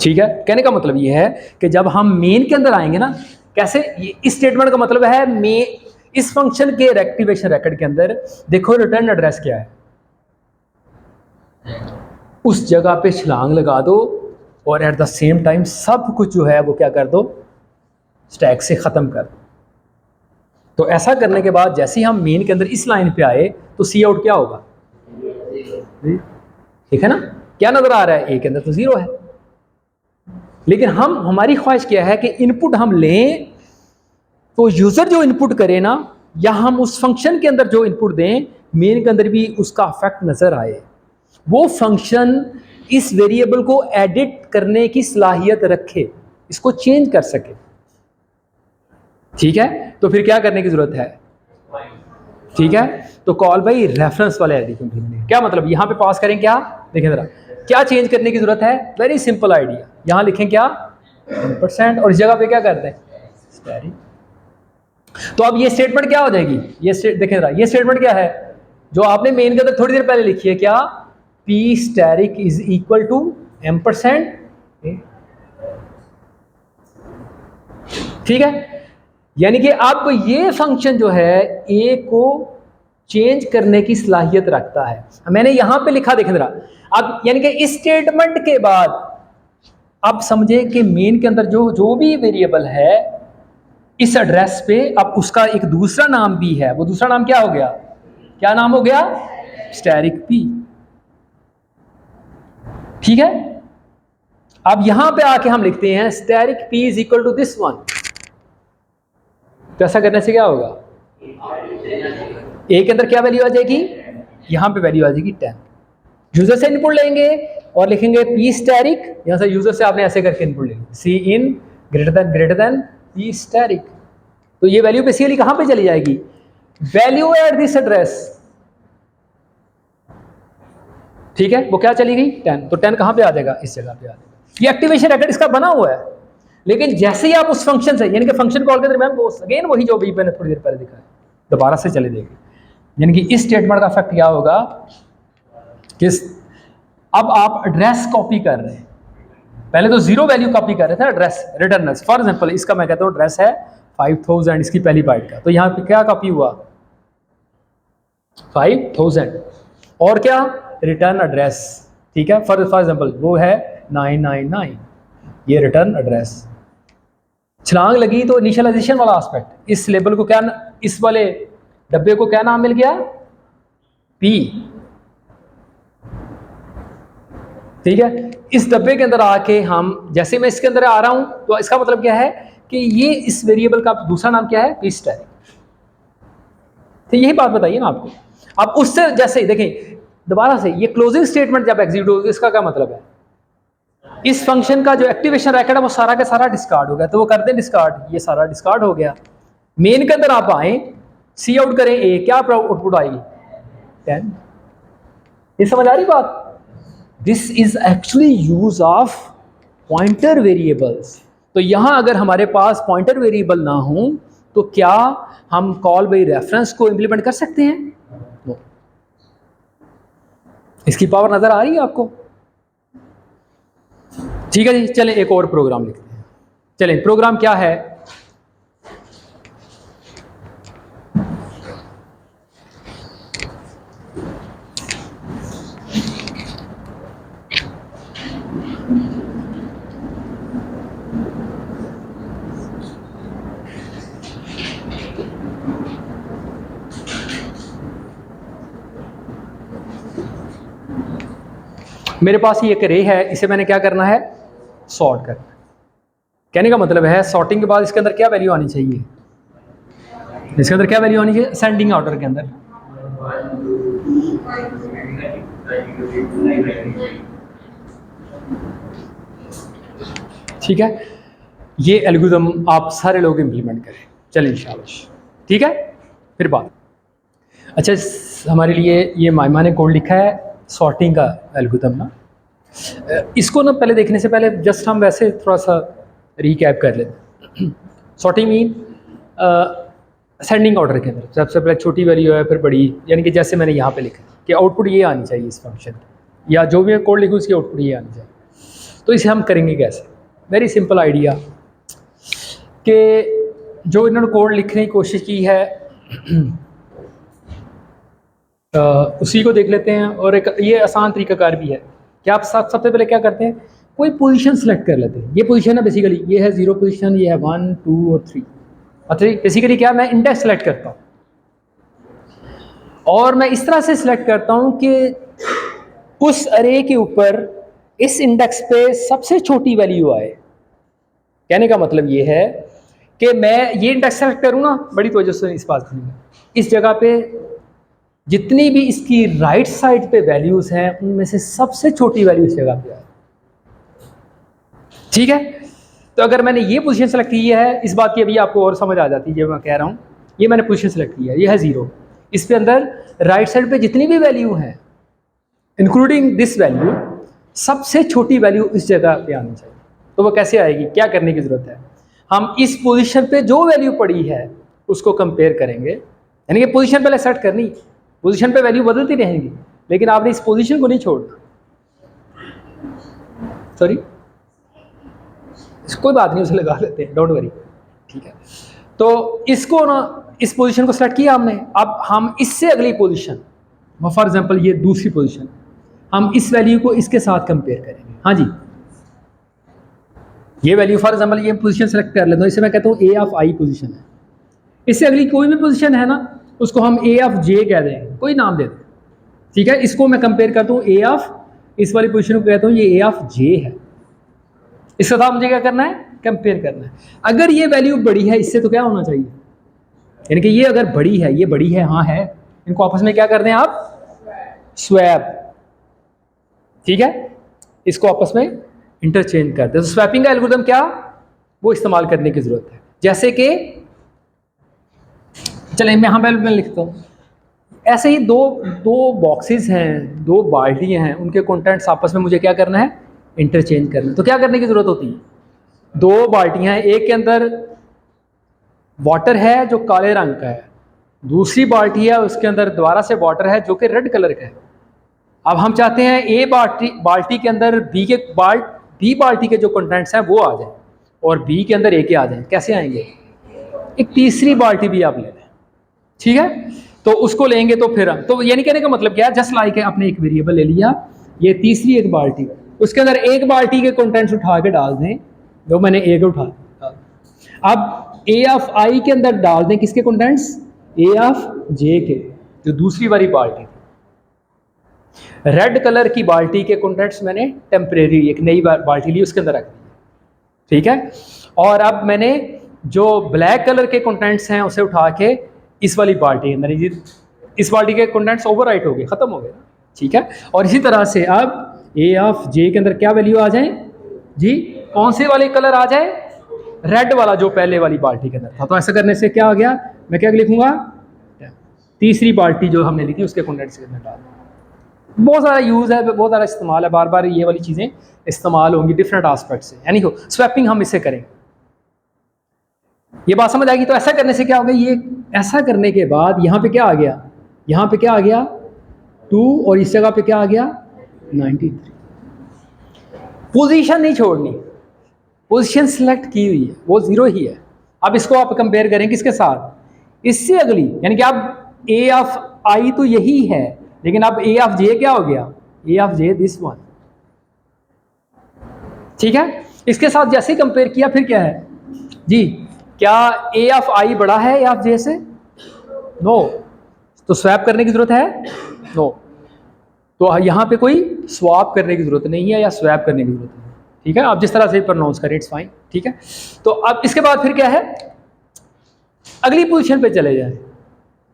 ठीक है। कहने का मतलब ये है कि जब हम मेन के अंदर आएंगे ना, कैसे, इस स्टेटमेंट का मतलब है इस फंक्शन के एक्टिवेशन रैकेट के अंदर देखो रिटर्न एड्रेस क्या है, उस जगह पे छलांग लगा दो और एट द सेम टाइम सब कुछ जो है वो क्या कर दो, स्टैक से ख़त्म कर दो। तो ऐसा करने के बाद जैसे ही हम मेन के अंदर इस लाइन पे आए तो सी आउट क्या होगा, ठीक है ना, क्या नजर आ रहा है, ए के अंदर तो 0 है। लेकिन हमारी ख्वाहिश क्या है कि इनपुट हम लें तो यूजर जो इनपुट करे ना, या हम उस फंक्शन के अंदर जो इनपुट दें मेन के अंदर भी उसका इफेक्ट नजर आए, वो फंक्शन इस वेरिएबल को एडिट करने की सलाहियत रखे, इसको चेंज कर सके, ठीक है। तो फिर क्या करने की जरूरत है, ठीक है, तो कॉल बाई रेफरेंस वाले आईडी को भेजने। क्या मतलब, यहां पे पास करें क्या, देखें जरा क्या चेंज करने की जरूरत है, वेरी सिंपल आइडिया, यहां लिखें क्या 1% और इस जगह पे क्या करते हैं स्टैरिक। तो अब ये स्टेटमेंट क्या हो जाएगी, ये देखें जरा, ये स्टेटमेंट क्या है जो आपने मेन के अंदर थोड़ी देर पहले लिखी है, क्या, p asterisk is equal to %, ठीक है। यानी कि अब ये फंक्शन जो है a को चेंज करने की सलाहियत रखता है। मैंने यहां पे लिखा, देखें जरा, अब यानी कि इस स्टेटमेंट के बाद अब समझे कि मेन के अंदर जो भी वेरिएबल है इस एड्रेस पे, अब उसका एक दूसरा नाम भी है, वो दूसरा नाम क्या हो गया, क्या नाम हो गया, स्टैरिक p, ठीक है। अब यहां पे आके हम लिखते हैं asterisk p is equal to this one. तो ऐसा करने से क्या होगा, ए के अंदर क्या वैल्यू आ जाएगी, यहां पे वैल्यू आ जाएगी 10। यूजर से इनपुट लेंगे और लिखेंगे p स्टैरिक, यहां से यूजर से आपने ऐसे करके इनपुट लेंगे, सी in greater than p asterisk. तो ये वैल्यू बेसिकली कहां पे चली जाएगी, वैल्यू एट दिस एड्रेस, ठीक है, वो क्या चली गई 10। तो 10 कहां पे आ जाएगा, इस जगह पे आ जाएगा। ये एक्टिवेशन रैकेट इसका बना हुआ है, लेकिन जैसे ही आप उस फंक्शन से, यानी कि फंक्शन कॉल के दरमियान वो अगेन वही जो भी मैंने थोड़ी देर पहले दिखा है, दोबारा से चले देखें, यानी कि इस स्टेटमेंट का इफेक्ट क्या होगा कि अब आप एड्रेस कॉपी कर रहे हैं, पहले तो जीरो वैल्यू कॉपी कर रहे थे एड्रेस रिटर्न। फॉर एग्जांपल इसका मैं कहता हूँ एड्रेस है 5000 इसकी पहली बाइट का, तो यहाँ पे क्या कॉपी हुआ 5000 और क्या रिटर्न एड्रेस, ठीक है। फॉर एग्जांपल वो है 999, ये रिटर्न एड्रेस। छलांग लगी तो इनिशियलाइजेशन वाला एस्पेक्ट, इस लेबल को क्या, इस वाले डब्बे को क्या नाम मिल गया पी, ठीक है। इस डब्बे के अंदर आके हम, जैसे मैं इसके अंदर आ रहा हूं तो इसका मतलब क्या है कि ये इस वेरिएबल का दूसरा नाम क्या है पी स्टैक, तो यही बात बताइए ना आपको। अब उससे जैसे देखें दोबारा से, ये क्लोजिंग स्टेटमेंट जब एग्जीक्यूट होगी इसका क्या मतलब है, इस फंक्शन का जो एक्टिवेशन रैकेट है वो सारा का सारा डिस्कार्ड हो गया, तो वो कर दें डिस्कार्ड, ये सारा डिस्कार्ड हो गया। मेन के अंदर आप आए, सी आउट करें ए, क्या आउटपुट आएगी 10। ये समझ आ रही बात, this is actually use of pointer variables. तो यहां अगर हमारे पास पॉइंटर वेरिएबल ना हो तो क्या हम कॉल बाय रेफरेंस को इंप्लीमेंट कर सकते हैं? नो। इसकी पावर नजर आ रही है आपको? ठीक है जी, चलें एक और प्रोग्राम लिखते हैं। चलें, प्रोग्राम क्या है, मेरे पास ये एक रे है, इसे मैंने क्या करना है सॉर्ट करना है। कहने का मतलब है सॉर्टिंग के बाद इसके अंदर क्या वैल्यू आनी चाहिए, इसके अंदर क्या वैल्यू आनी चाहिए असेंडिंग ऑर्डर के अंदर। ठीक है, ये एल्गोरिथम आप सारे लोग इंप्लीमेंट करें, चलिए इंशाल्लाह। ठीक है, फिर बात। अच्छा, हमारे लिए ये माइमा ने कोड लिखा है सॉर्टिंग का एल्गोरिथम ना, इसको ना पहले देखने से पहले जस्ट हम वैसे थोड़ा सा रिकैप कर लेते। सॉर्टिंग मीन असेंडिंग ऑर्डर के अंदर सबसे पहले छोटी वैल्यू है फिर बड़ी, यानी कि जैसे मैंने यहाँ पे लिखा कि आउटपुट ये आनी चाहिए इस फंक्शन की, या जो भी कोड लिखूँ उसकी आउटपुट ये आनी चाहिए। तो इसे हम करेंगे कैसे, वेरी सिंपल आइडिया कि जो इन्होंने कोड लिखने की कोशिश की है उसी को देख लेते हैं। और एक ये आसान तरीकाकार भी है कि आप सबसे पहले क्या करते हैं, कोई पोजीशन सेलेक्ट कर लेते हैं। ये पोजीशन है बेसिकली, ये है 0 पोजीशन, ये है 1 2 और 3। अच्छा, बेसिकली क्या, मैं इंडेक्स सेलेक्ट करता हूँ और मैं इस तरह से सिलेक्ट करता हूँ कि उस अरे के ऊपर इस इंडेक्स पे सबसे छोटी वैल्यू आए। कहने का मतलब ये है कि मैं ये इंडेक्स सेलेक्ट करूँ ना, बड़ी तवज्जो से इस बात सुनिए, इस जगह पे जितनी भी इसकी राइट साइड पे वैल्यूज हैं उनमें से सबसे छोटी वैल्यू इस जगह पे आए। ठीक है, तो अगर मैंने ये पोजीशन सेलेक्ट की है, इस बात की अभी आपको और समझ आ जाती है जो मैं कह रहा हूँ। ये मैंने पोजीशन सेलेक्ट की है, ये है 0, इस पे अंदर राइट साइड पे जितनी भी वैल्यू है इंक्लूडिंग दिस वैल्यू, सबसे छोटी वैल्यू इस जगह पे आनी चाहिए। तो वो कैसे आएगी, क्या करने की जरूरत है, हम इस पोजीशन पे जो वैल्यू पड़ी है उसको कंपेयर करेंगे। यानी कि पोजीशन पहले सेट करनी, पोजीशन पे वैल्यू बदलती रहेंगी, लेकिन आपने इस पोजीशन को नहीं छोड़ना। सॉरी, कोई बात नहीं, उसे लगा लेते हैं, डोंट वरी। ठीक है, तो इसको ना, इस पोजीशन को सेलेक्ट किया हमने, अब हम इससे अगली पोजीशन, फॉर एग्जांपल ये दूसरी पोजीशन, हम इस वैल्यू को इसके साथ कंपेयर करेंगे। हाँ जी, ये वैल्यू फॉर एग्जांपल ये पोजीशन सेलेक्ट कर लेता हूँ, इसे मैं कहता हूँ ए ऑफ आई पोजीशन है। इससे अगली कोई भी पोजीशन है ना, उसको हम ए ऑफ जे कह दें, कोई नाम दे दें। ठीक है, इसको मैं कंपेयर करता हूँ ए ऑफ, इस वाली पोजीशन को कहता हूँ ये ए ऑफ जे है। इसके साथ मुझे क्या करना है, कंपेयर करना है। अगर ये वैल्यू बड़ी है इससे तो क्या होना चाहिए, यानी कि ये अगर बड़ी है, ये बड़ी है, हाँ है, इनको आपस में क्या कर दें आप, स्वैप। ठीक है, इसको आपस में इंटरचेंज कर दें। तो स्वैपिंग का एल्गोरिथम क्या, वो इस्तेमाल करने की जरूरत है। जैसे कि चले मैं यहाँ मैं लिखता हूँ, ऐसे ही दो बॉक्सेस हैं, दो बाल्टियाँ हैं, उनके कंटेंट्स आपस में मुझे क्या करना है इंटरचेंज करना। तो क्या करने की ज़रूरत होती है, दो बाल्टियाँ हैं, एक के अंदर वाटर है जो काले रंग का है, दूसरी बाल्टी है उसके अंदर दोबारा से वाटर है जो कि रेड कलर का है। अब हम चाहते हैं ए बाल्टी के अंदर बी बाल्टी के जो कंटेंट्स हैं वो आ जाए और बी के अंदर ए के आ जाए। कैसे आएंगे, एक तीसरी बाल्टी भी आप ले लें, ठीक है। तो उसको लेंगे तो फिर तो यानी कहने का मतलब क्या है, जस्ट लाइक आपने एक वेरिएबल ले लिया, ये तीसरी एक बाल्टी, उसके अंदर एक बाल्टी के कंटेंट्स उठा के डाल दें, जो मैंने ए को उठा, अब ए ऑफ आई के अंदर डाल दें किसके कंटेंट्स, ए ऑफ जे के, जो दूसरी वाली बाल्टी थी। रेड कलर की बाल्टी के कंटेंट्स मैंने टेम्परेरी एक नई बाल्टी ली, उसके अंदर रख दी, ठीक है। और अब मैंने जो ब्लैक कलर के कंटेंट्स हैं उसे उठा के इस वाली बाल्टी के अंदर, इस बाल्टी के कंटेंट्स ओवरराइट हो गए, खत्म हो गए, ठीक है। और इसी तरह से अब ए ऑफ जे के अंदर क्या वैल्यू आ जाए जी, कौन से वाले कलर आ जाए, रेड वाला जो पहले वाली बाल्टी के अंदर था। तो ऐसा करने से क्या हो गया, मैं क्या लिखूंगा, तीसरी बाल्टी जो हमने ली थी उसके कंटेंट्स के अंदर डाल। बहुत सारा यूज़ है, बहुत सारा इस्तेमाल है, बार बार ये वाली चीज़ें इस्तेमाल होंगी डिफरेंट आस्पेक्ट से, यानी हो स्वैपिंग हम इससे करेंगे। ये बात समझ आएगी। तो ऐसा करने से क्या हो गया, ये ऐसा करने के बाद यहाँ पे क्या आ गया, यहाँ पे क्या आ गया 2 और इस जगह पे क्या आ गया 93। पोजीशन नहीं छोड़नी, पोजीशन सिलेक्ट की हुई है वो 0 ही है। अब इसको आप कंपेयर करें किसके साथ, इससे अगली, यानी कि अब ए ऑफ आई तो यही है, लेकिन अब ए ऑफ जे क्या हो गया, ए ऑफ जे दिस वन, ठीक है। इसके साथ जैसे ही कंपेयर किया फिर क्या है जी, क्या ए ऑफ आई बड़ा है ए ऑफ जे से, नो, तो स्वैप करने की जरूरत है, नो, तो यहाँ पे कोई स्वैप करने की जरूरत नहीं है या स्वैप करने की जरूरत नहीं, ठीक है। आप जिस तरह से प्रोनाउंस करें इट्स फाइन, ठीक है। तो अब इसके बाद फिर क्या है, अगली पोजीशन पे चले जाए।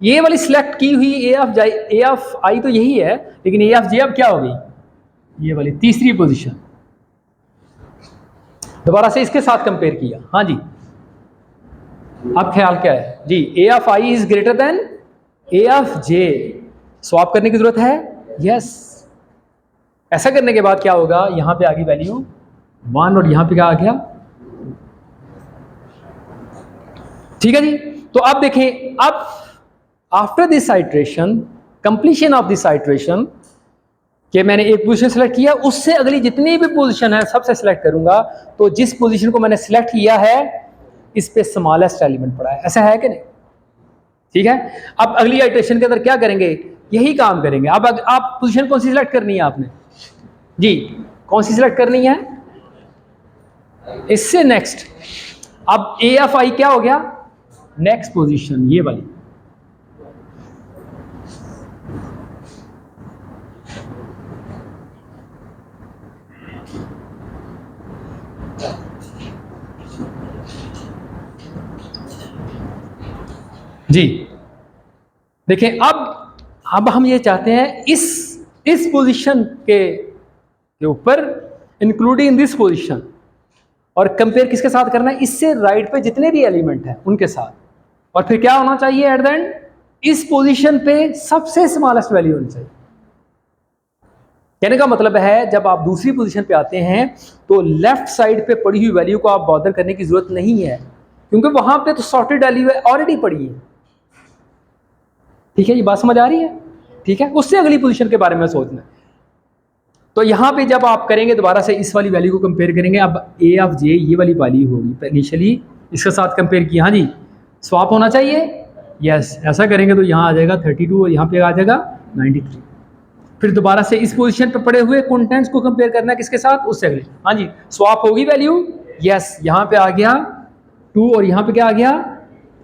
ये वाली सिलेक्ट की हुई ए ऑफ आई तो यही है, लेकिन ए ऑफ जे अब क्या हो गई, ये वाली तीसरी पोजीशन, दोबारा से इसके साथ कंपेयर किया। हाँ जी, अब ख्याल क्या है जी, A of I is greater than A of J, swap करने की जरूरत है, यस। ऐसा करने के बाद क्या होगा, यहां पे आ गई वैल्यू 1 और यहां पे क्या आ गया, ठीक है जी। तो अब देखें, अब after this iteration, completion of this iteration, कि मैंने एक पोजीशन सेलेक्ट किया, उससे अगली जितनी भी पोजीशन है सबसे सेलेक्ट करूंगा, तो जिस पोजीशन को मैंने सेलेक्ट किया है इस पे स्मॉलेस्ट एलिमेंट पड़ा है, ऐसा है कि नहीं, ठीक है। अब अगली आइट्रेशन के अंदर क्या करेंगे, यही काम करेंगे। अब आप पोजीशन कौन सी सिलेक्ट करनी है आपने जी, कौन सी सिलेक्ट करनी है, इससे नेक्स्ट, अब ए ऑफ आई क्या हो गया, नेक्स्ट पोजीशन ये वाली, जी। देखें, अब हम ये चाहते हैं इस पोजीशन के ऊपर इंक्लूडिंग दिस पोजीशन, और कंपेयर किसके साथ करना है, इससे राइट पे जितने भी एलिमेंट हैं उनके साथ, और फिर क्या होना चाहिए एट द एंड, इस पोजीशन पे सबसे स्मॉलेस्ट वैल्यू होनी चाहिए। कहने का मतलब है जब आप दूसरी पोजीशन पे आते हैं तो लेफ्ट साइड पे पड़ी हुई वैल्यू को आप बॉदर करने की जरूरत नहीं है, क्योंकि वहां पे तो सॉर्टेड वैल्यू ऑलरेडी पड़ी है, ठीक है। ये बात समझ आ रही है, ठीक है। उससे अगली पोजीशन के बारे में सोचना है। तो यहाँ पे जब आप करेंगे दोबारा से इस वाली वैल्यू को कंपेयर करेंगे, अब ए ऑफ जे ये वाली वैल्यू होगी इनिशियली, इसके साथ कंपेयर किया, हाँ जी, स्वैप होना चाहिए, यस। ऐसा करेंगे तो यहाँ आ जाएगा 32 और यहाँ पे आ जाएगा 93। फिर दोबारा से इस पोजीशन पे पड़े हुए कंटेंट्स को कंपेयर करना है किसके साथ, उससे अगले, हाँ जी, स्वैप होगी वैल्यू, यस। यहाँ पे आ गया 2 और यहाँ पे क्या आ गया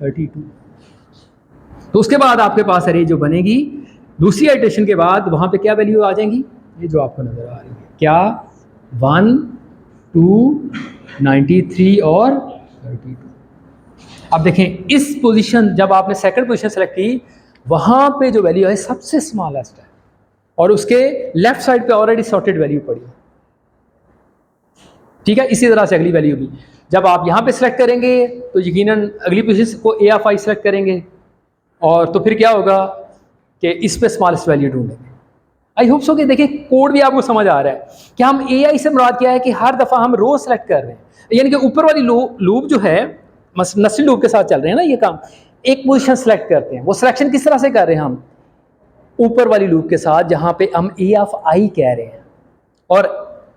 32। तो उसके बाद आपके पास अरे जो बनेगी दूसरी आइट्रेशन के बाद, वहां पे क्या वैल्यू आ जाएंगी, ये जो आपको नजर आ रही है, क्या 1 2 93 और 32। अब देखें, इस पोजीशन जब आपने सेकंड पोजीशन सेलेक्ट की, वहां पे जो वैल्यू है सबसे स्मॉलेस्ट है और उसके लेफ्ट साइड पे ऑलरेडी सॉर्टेड वैल्यू पड़ी है, ठीक है। इसी तरह से अगली वैल्यू भी जब आप यहाँ पे सिलेक्ट करेंगे तो यकीनन अगली पोजीशन को ए ऑफ आई सेलेक्ट करेंगे, और तो फिर क्या होगा कि इस पे स्मॉलेस्ट वैल्यू ढूंढेंगे। आई होप सो कि देखिए कोड भी आपको समझ आ रहा है कि हम AI से मुराद क्या है कि हर दफ़ा हम रो सेलेक्ट कर रहे हैं, यानी कि ऊपर वाली लूप जो है नस्ल लूप के साथ चल रहे हैं ना ये काम, एक पोजीशन सेलेक्ट करते हैं। वो सिलेक्शन किस तरह से कर रहे हैं हम, ऊपर वाली लूप के साथ जहाँ पे हम A ऑफ I कह रहे हैं, और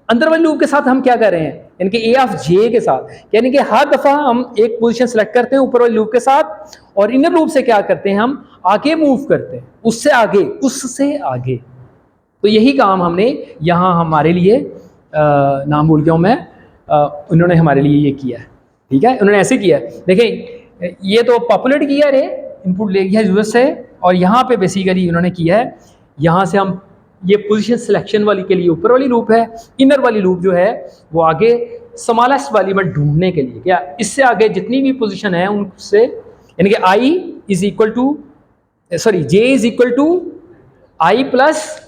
अंदर वाली लूप के साथ हम क्या कर रहे हैं, यानी कि A ऑफ J के साथ, यानी कि हर दफ़ा हम एक पोजीशन सेलेक्ट करते हैं ऊपर वाली लूप के साथ, और इनर लूप से क्या करते हैं हम आगे मूव करते हैं, उससे आगे। तो यही काम हमने यहाँ हमारे लिए नाम भूल गया हूँ मैं, उन्होंने हमारे लिए ये किया है, ठीक है, उन्होंने ऐसे किया है। देखिए ये तो पॉपुलेट किया रे, इनपुट ले गया यूजर से, और यहाँ पे बेसिकली उन्होंने किया है, यहाँ से हम ये पोजीशन सिलेक्शन वाली के लिए ऊपर वाली लूप है, इनर वाली लूप जो है वो आगे स्मॉलेस्ट वाली में ढूंढने के लिए, क्या इससे आगे जितनी भी पोजीशन है उनसे, यानी कि I is equal to J is equal to I plus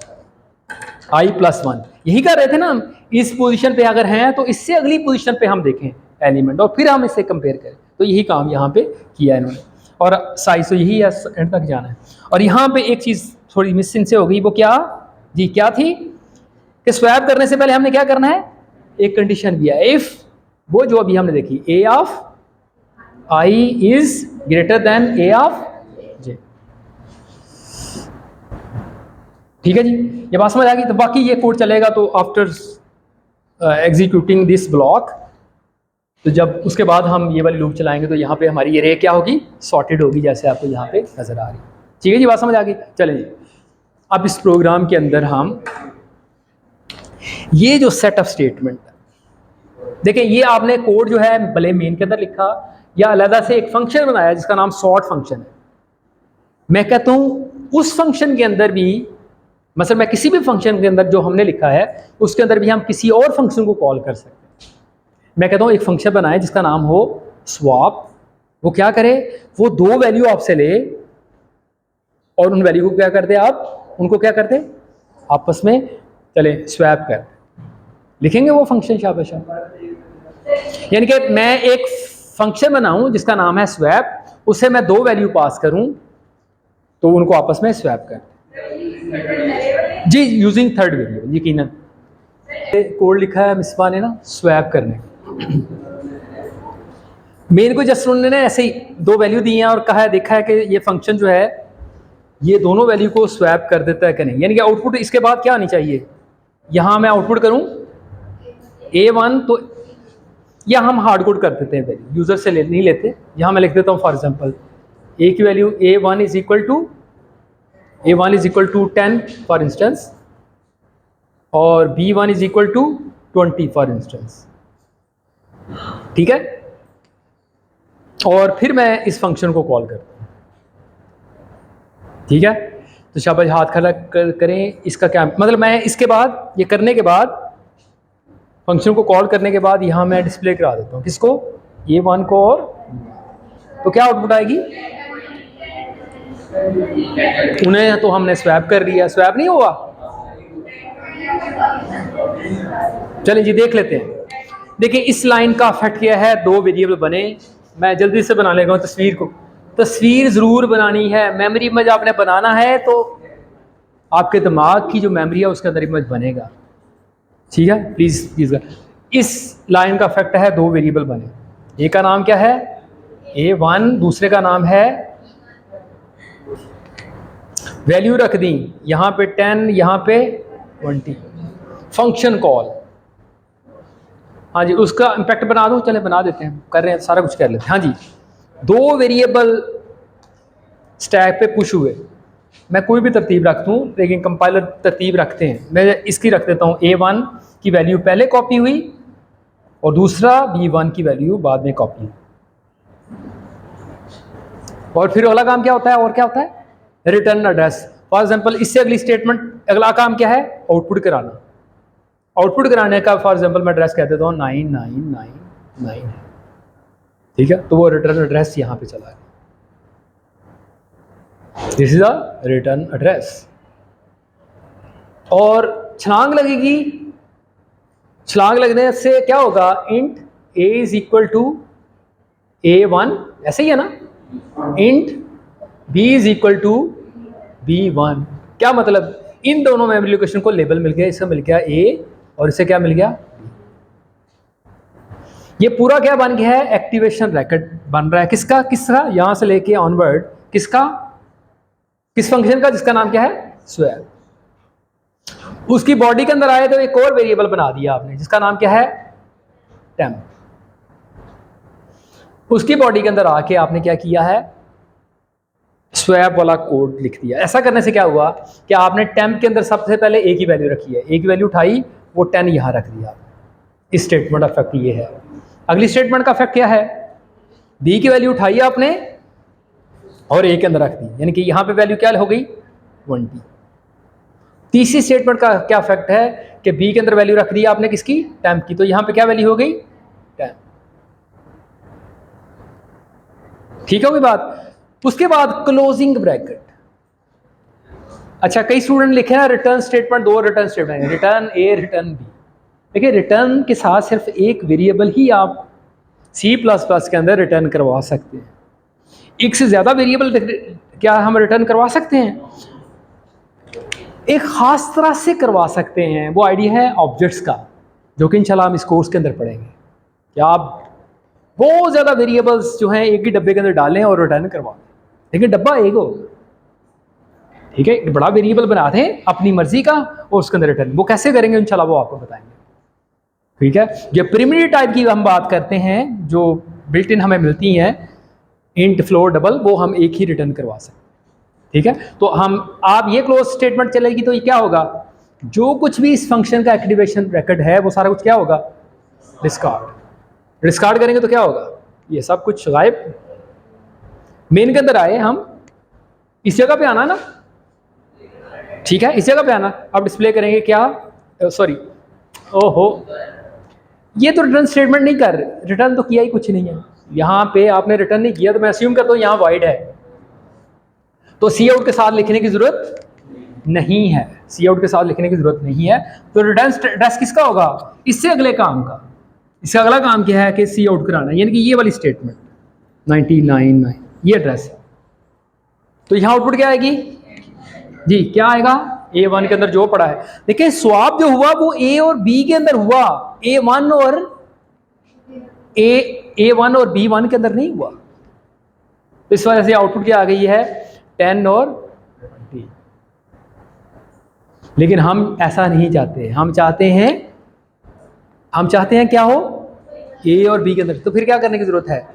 1, यही कर रहे थे ना हम। इस पोजीशन पे अगर हैं तो इससे अगली पोजीशन पे हम देखें एलिमेंट और फिर हम इससे कंपेयर करें, तो यही काम यहाँ पे किया है इन्होंने, और साइज तो यही है, एंड तक जाना है। और यहाँ पे एक चीज़ थोड़ी मिसिंग से हो गई, वो क्या जी, क्या थी कि स्वैप करने से पहले हमने क्या करना है, एक कंडीशन दिया है, इफ वो जो अभी हमने देखी A of I is greater then A of J, ठीक है जी, ये बात समझ आ गई। तो बाकी ये कोड चलेगा तो आफ्टर एग्जीक्यूटिंग दिस ब्लॉक, तो जब उसके बाद हम ये वाली लूप चलाएंगे तो यहाँ पे हमारी ये रे क्या होगी, सॉर्टेड होगी, जैसे आपको यहाँ पे नजर आ रही है, ठीक है जी, बात समझ आ गई। चलें जी, अब इस प्रोग्राम के अंदर हम ये जो सेट ऑफ स्टेटमेंट, देखिए ये आपने कोड जो है भले मेन के अंदर लिखा या अलग से एक फंक्शन बनाया जिसका नाम सॉर्ट फंक्शन है, मैं कहता हूँ उस फंक्शन के अंदर भी, मतलब मैं किसी भी फंक्शन के अंदर जो हमने लिखा है उसके अंदर भी हम किसी और फंक्शन को कॉल कर सकते हैं। मैं कहता हूँ एक फंक्शन बनाए जिसका नाम हो स्वैप, वो क्या करे, वो दो वैल्यू आपसे ले और उन वैल्यू को क्या करते आप, उनको क्या करते आपस में चले स्वैप कर लिखेंगे वो फंक्शन शाबाश। यानी कि मैं एक फंक्शन बनाऊं जिसका नाम है स्वैप, उससे मैं दो वैल्यू पास करूं तो उनको आपस में स्वैप कर जी, यूजिंग थर्ड वेरिएबल। यकीनन कोड लिखा है मिसबा ने ना स्वैप करने, मेन को जस्ट उन्होंने ऐसे ही दो वैल्यू दी हैं और कहा है, देखा है कि ये फंक्शन जो है ये दोनों वैल्यू को स्वैप कर देता है कि नहीं, यानी कि आउटपुट इसके बाद क्या आनी चाहिए, यहाँ मैं आउटपुट करूँ A1, तो या हम हार्ड कोड कर देते हैं वैल्यू, यूजर से नहीं लेते, यहाँ मैं लिख देता हूँ फॉर एग्जांपल A की value A1 is equal to 10 for instance, और B1 is equal to 20 for instance, ठीक है, और फिर मैं इस फंक्शन को कॉल करता हूँ, ठीक है। तो शाबाश, हाथ खड़ा करें, इसका क्या मतलब, मैं इसके बाद ये करने के बाद फंक्शन को कॉल करने के बाद यहाँ मैं डिस्प्ले करा देता हूँ किसको, A1 को, और तो क्या आउटपुट आएगी, उन्हें तो हमने स्वैप कर दिया, स्वैप नहीं हुआ। चलिए जी देख लेते हैं। देखिए इस लाइन का इफेक्ट क्या है, दो वेरिएबल बने, मैं जल्दी से बना लेगा तस्वीर को, तस्वीर ज़रूर बनानी है, मेमोरी में जब आपने बनाना है तो आपके दिमाग की जो मेमोरी है उसके अंदर इमेज बनेगा, ठीक है, प्लीज़। इस लाइन का इफेक्ट है दो वेरिएबल बने, एक का नाम क्या है A1, दूसरे का नाम है, वैल्यू रख दी यहाँ पे 10, यहाँ पे 20, फंक्शन कॉल, हाँ जी, उसका इम्पैक्ट बना दो, चले बना देते हैं, कर रहे हैं सारा कुछ कर लेते हैं। हाँ जी, दो वेरिएबल स्टैक पे पुश हुए, मैं कोई भी तरतीब रख दूँ लेकिन कंपाइलर तरतीब रखते हैं, मैं इसकी रख देता हूँ A1 की वैल्यू पहले कॉपी हुई और दूसरा B1 की वैल्यू बाद में कॉपी हुई, और फिर अगला काम क्या होता है, और क्या होता है, रिटर्न एड्रेस। फॉर एग्जांपल इससे अगली स्टेटमेंट, अगला काम क्या है, आउटपुट कराना, आउटपुट कराने का फॉर एग्जांपल मैं एड्रेस कह देता हूँ 9999 है, ठीक है, तो वो रिटर्न एड्रेस यहाँ पे चला है, this is a return address. और छलांग लगेगी, छलांग लगने से क्या होगा, int A is equal to A1, ऐसे ही है ना, int B is equal to B1, क्या मतलब, इन दोनों मेमोरी लोकेशन को लेबल मिल गया, इसका मिल गया ए और इसे क्या मिल गया, ये पूरा क्या बन गया है, एक्टिवेशन रैकेट बन रहा है। किसका किसका, यहां से लेके ऑनवर्ड, किसका, किस फंक्शन का, जिसका नाम क्या है, स्वैप। उसकी बॉडी के अंदर आए तो एक और वेरिएबल बना दिया आपने जिसका नाम क्या है, टेम्प। उसकी बॉडी के अंदर आके आपने क्या किया है, स्वैप वाला कोड लिख दिया। ऐसा करने से क्या हुआ कि आपने टेम्प के अंदर सबसे पहले ए की वैल्यू रखी है, ए की वैल्यू उठाई, वो 10 यहां रख दिया। इस स्टेटमेंट का इफेक्ट ये है। अगली स्टेटमेंट का इफेक्ट क्या है, बी की वैल्यू उठाई आपने और ए के अंदर रख दी, यानी कि यहां पे वैल्यू क्या हो गई, 20। तीसरी स्टेटमेंट का क्या इफेक्ट है कि बी के अंदर वैल्यू रख दी आपने किसकी, टेम्प की, तो यहां पे क्या वैल्यू हो गई, 10। ठीक होगी बात। उसके बाद क्लोजिंग ब्रैकेट। अच्छा, कई स्टूडेंट लिखे ना रिटर्न स्टेटमेंट, दो रिटर्न स्टेटमेंट, रिटर्न ए रिटर्न बी। देखिए रिटर्न के साथ सिर्फ एक वेरिएबल ही आप C++ के अंदर रिटर्न करवा सकते हैं, एक से ज़्यादा वेरिएबल क्या हम रिटर्न करवा सकते हैं, एक ख़ास तरह से करवा सकते हैं। वो आइडिया है ऑब्जेक्ट्स का, जो कि इंशाल्लाह हम इस कोर्स के अंदर पढ़ेंगे। क्या आप बहुत ज़्यादा वेरिएबल्स जो हैं एक ही डब्बे के अंदर डालें और रिटर्न करवा दें, लेकिन डब्बा एक हो, ठीक है, एक बड़ा वेरिएबल बना दें अपनी मर्जी का और उसके अंदर रिटर्न। वो कैसे करेंगे इंशाल्लाह वो आपको बताएंगे, ठीक है। जो प्रिमिटिव टाइप की हम बात करते हैं, जो बिल्ट इन हमें मिलती हैं, इंट, फ्लोट, डबल, वो हम एक ही रिटर्न करवा सकते हैं, ठीक है। तो हम आप ये क्लोज स्टेटमेंट चलेगी तो ये क्या होगा, जो कुछ भी इस फंक्शन का एक्टिवेशन रिकॉर्ड है वो सारा कुछ क्या होगा, डिस्कार्ड। डिस्कार्ड करेंगे तो क्या होगा, ये सब कुछ गायब। मेन के अंदर आए हम, इस जगह पे आना ना, ठीक है, इस जगह पे आना। अब डिस्प्ले करेंगे क्या, सॉरी, ओहो, ये तो रिटर्न स्टेटमेंट नहीं कर, रिटर्न तो किया ही कुछ नहीं है यहाँ पे, आपने रिटर्न नहीं किया, तो मैं अस्यूम करता हूँ यहाँ वाइड है, तो सी आउट के साथ लिखने की जरूरत नहीं है, सी आउट के साथ लिखने की जरूरत नहीं है। तो रिटर्न एड्रेस किसका होगा, इससे अगले काम का। इसका अगला काम क्या है कि सी आउट कराना, यानी कि ये वाली स्टेटमेंट 99 ये एड्रेस है। तो यहाँ आउटपुट क्या आएगी जी, क्या आएगा, A1 के अंदर जो पड़ा है। देखिए स्वैप जो हुआ वो A और B के अंदर हुआ, A1 और B1 के अंदर नहीं हुआ। तो इस वजह से आउटपुट क्या आ गई है, 10 और 20। लेकिन हम ऐसा नहीं चाहते, हम चाहते हैं क्या हो, A और B के अंदर। तो फिर क्या करने की जरूरत है,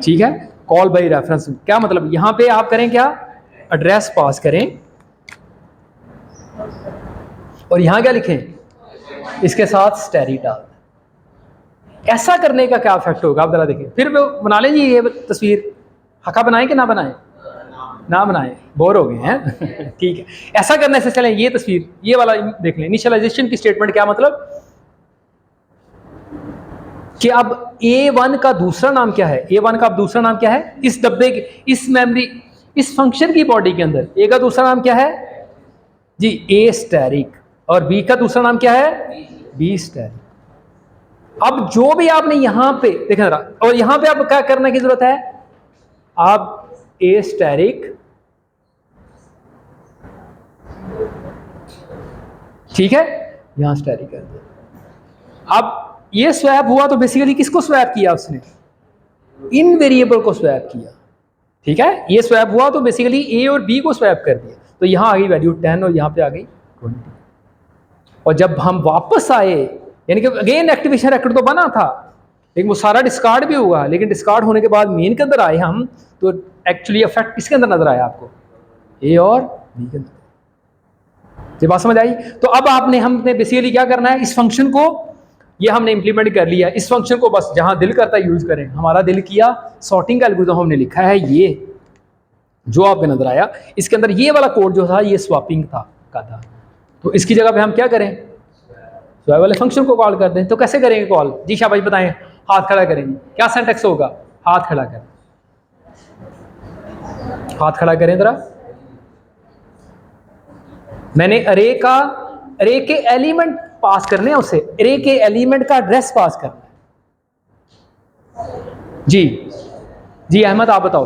ठीक है, कॉल बाई रेफरेंस। क्या मतलब, यहां पे आप करें क्या, एड्रेस पास करें और यहां क्या लिखें, इसके साथ स्टैरी डाल। ऐसा करने का क्या इफेक्ट होगा आप जरा देखिए। फिर बना लें जी ये तस्वीर, हका बनाएं कि ना बनाएं, ना बनाएं, बोर हो गए हैं ठीक है। ऐसा करने से चलें ये तस्वीर, ये वाला देख लें, इनिशियलाइजेशन की स्टेटमेंट क्या मतलब कि अब A1 का दूसरा नाम क्या है, A1 का अब दूसरा नाम क्या है, इस डब्बे के, इस मेमोरी, इस फंक्शन की बॉडी के अंदर A का दूसरा नाम क्या है जी, A स्टैरिक, और B का दूसरा नाम क्या है, B स्टैरिक। अब जो भी आपने यहां पे देखा जरा, और यहां पे आप क्या करने की जरूरत है, आप A स्टैरिक, ठीक है, यहां स्टैरिक कर दिया। अब ये स्वैप हुआ तो बेसिकली किसको स्वैप किया उसने, इन वेरिएबल को स्वैप किया, ठीक है। ये स्वैप हुआ तो बेसिकली A और B को स्वैप कर दिया, तो यहां आ गई वैल्यू 10 और यहां पे आ गई 20। और जब हम वापस आए, यानी कि अगेन एक्टिवेशन रिकॉर्ड तो बना था, लेकिन वो सारा डिस्कार्ड भी हुआ, लेकिन डिस्कार्ड होने के बाद मेन के अंदर आए हम, तो एक्चुअली इफेक्ट किसके अंदर नजर आया आपको, A और B के अंदर। ये बात समझ आई। तो अब हमने बेसिकली क्या करना है, इस फंक्शन को ये हमने इंप्लीमेंट कर लिया, इस फंक्शन को बस जहां दिल करता है यूज करें। हमारा दिल किया सॉर्टिंग का एल्गोरिथम हमने लिखा है, ये जो आपको नजर आया, इसके अंदर ये वाला कोड जो था ये स्वैपिंग था। तो इसकी जगह पे हम क्या करें, स्वैप वाले फंक्शन को कॉल कर दें। तो कैसे करेंगे कॉल जी, शाबाश बताएं, हाथ खड़ा करेंगे, क्या सिंटैक्स होगा, हाथ खड़ा करें, हाथ खड़ा करें जरा। मैंने अरे के एलिमेंट पास करने हैं, उसे अरे के एलिमेंट का एड्रेस पास करना है जी। अहमद आप बताओ,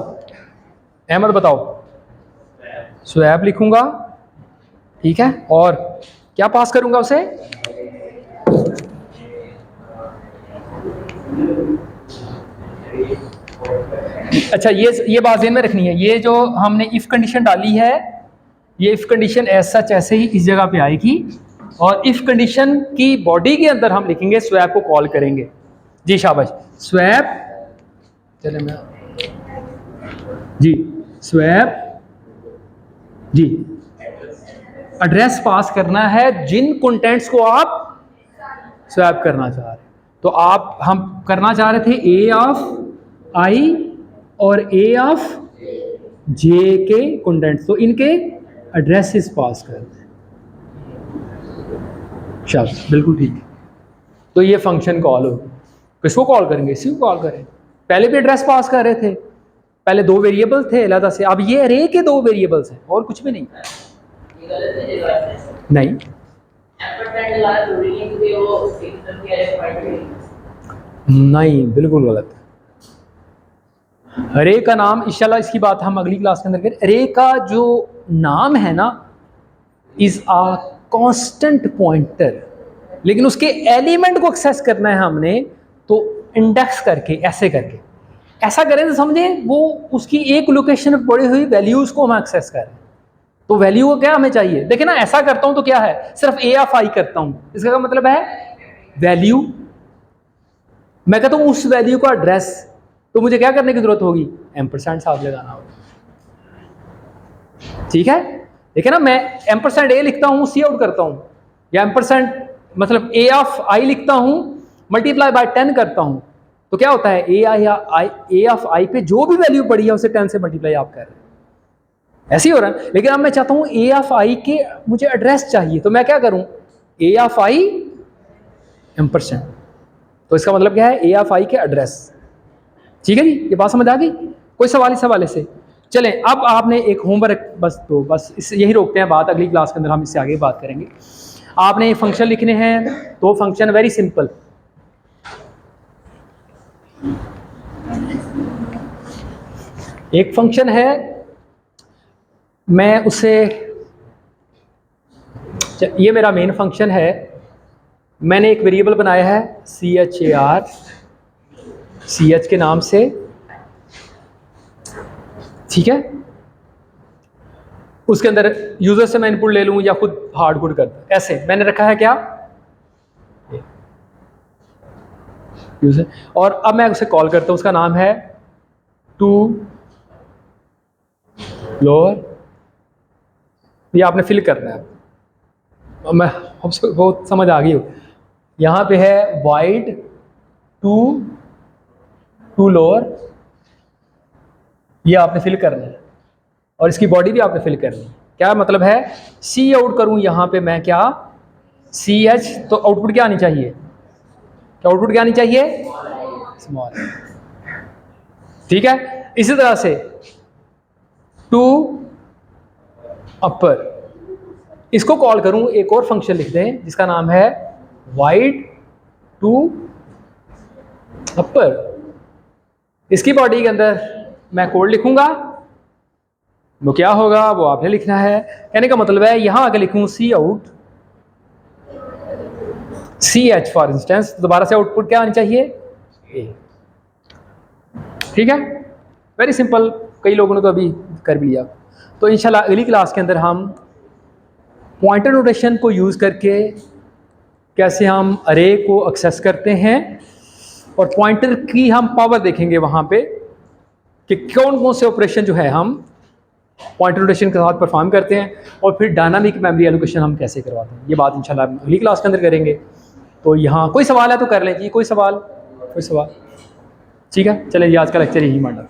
अहमद बताओ, स्वैप लिखूंगा ठीक है, और क्या पास करूंगा उसे, अच्छा ये बात ध्यान में रखनी है, ये जो हमने इफ कंडीशन डाली है, ये इफ कंडीशन ऐसे ही इस जगह पे आएगी, और इफ कंडीशन की बॉडी के अंदर हम लिखेंगे स्वैप को कॉल करेंगे। जी शाबाश, स्वैप, चले मैं जी स्वैप, जी एड्रेस पास करना है जिन कंटेंट्स को आप स्वैप करना चाह रहे हैं। तो हम करना चाह रहे थे ए ऑफ आई और ए ऑफ जे के कंटेंट्स, तो इनके एड्रेसेस पास कर दें। शाबाश, बिल्कुल ठीक। तो ये फंक्शन कॉल हो, किसको कॉल करेंगे, इसी को कॉल करें। पहले भी एड्रेस पास कर रहे थे, पहले दो वेरिएबल थे अलग से, अब ये अरे के दो वेरिएबल्स हैं और कुछ भी नहीं। नहीं, नहीं बिल्कुल गलत। अरे का नाम, इंशाल्लाह इसकी बात हम अगली क्लास के अंदर करें। अरे का जो नाम है ना, इज आ कांस्टेंट पॉइंटर, लेकिन उसके एलिमेंट को एक्सेस करना है हमने, तो इंडेक्स करके, ऐसे करके, ऐसा करें तो समझे वो उसकी एक लोकेशन पर पड़ी हुई वैल्यूज को हम एक्सेस करें। तो वैल्यू को क्या हमें चाहिए, देखिए ना, ऐसा करता हूं तो क्या है, सिर्फ ए ऑफ आई करता हूं, इसका क्या मतलब है, वैल्यू। मैं कहता हूं उस वैल्यू का एड्रेस, तो मुझे क्या करने की जरूरत होगी, एम्परसेंड साथ लगाना होगा। ठीक है, देखिए ना, मैं एम्परसेंड ए लिखता हूं, सी आउट करता हूं, या एम्परसेंड मतलब ए ऑफ आई लिखता हूं, मल्टीप्लाई बाय 10 करता हूं, तो क्या होता है, ए ऑफ आई पे जो भी वैल्यू पड़ी है उसे 10 से मल्टीप्लाई आप कर रहे हैं, ऐसे ही हो रहा है। लेकिन अब मैं चाहता हूं ए ऑफ आई के मुझे एड्रेस चाहिए, तो मैं क्या करूं, ए ऑफ आई एम्परसेंड, तो इसका मतलब क्या है, ए ऑफ आई के एड्रेस। ठीक है जी, ये बात समझ आ गई, कोई सवाल इस हवाले से। चलें, अब आपने एक होमवर्क, बस यही रोकते हैं बात, अगली क्लास के अंदर हम इससे आगे बात करेंगे। आपने फंक्शन लिखने हैं, तो फंक्शन वेरी सिंपल, एक फंक्शन है, मैं उसे, ये मेरा मेन फंक्शन है, मैंने एक वेरिएबल बनाया है char, ch के नाम से, ठीक है। उसके अंदर यूजर से मैं इनपुट ले लूं या खुद हार्ड कोड कर दूं, ऐसे मैंने रखा है क्या, यूजर। और अब मैं उसे कॉल करता हूं, उसका नाम है टू लोअर, ये आपने फिल करना है, मैं बहुत समझ आ गई हो। यहाँ पे है वाइड टू लोअर, ये आपने फिल करना है, और इसकी बॉडी भी आपने फिल करनी है। क्या मतलब है, सी आउट करूँ यहाँ पे मैं क्या, सी एच, तो आउटपुट क्या आनी चाहिए, क्या आउटपुट क्या आनी चाहिए, स्मॉल। ठीक है, इसी तरह से टू अपर, इसको कॉल करूं, एक और फंक्शन लिख दें जिसका नाम है वाइड टू अपर, इसकी बॉडी के अंदर मैं कोड लिखूंगा, वो क्या होगा वो आपने लिखना है। कहने का मतलब है, यहां आगे लिखूं C out, C H for instance, दोबारा से आउटपुट क्या आनी चाहिए, ए। ठीक है, वेरी सिंपल, कई लोगों ने तो अभी कर भी लिया। तो इंशाल्लाह अगली क्लास के अंदर हम पॉइंटर नोटेशन को यूज़ करके कैसे हम अरे को एक्सेस करते हैं, और पॉइंटर की हम पावर देखेंगे वहाँ पे कि कौन कौन से ऑपरेशन जो है हम पॉइंटर नोटेशन के साथ परफॉर्म करते हैं, और फिर डायनामिक मेमोरी एलोकेशन हम कैसे करवाते हैं। ये बात इंशाल्लाह अगली क्लास के अंदर करेंगे। तो यहाँ कोई सवाल है तो कर लें जी, कोई सवाल, ठीक है, चलें जी, आज का लेक्चर यही मांडा।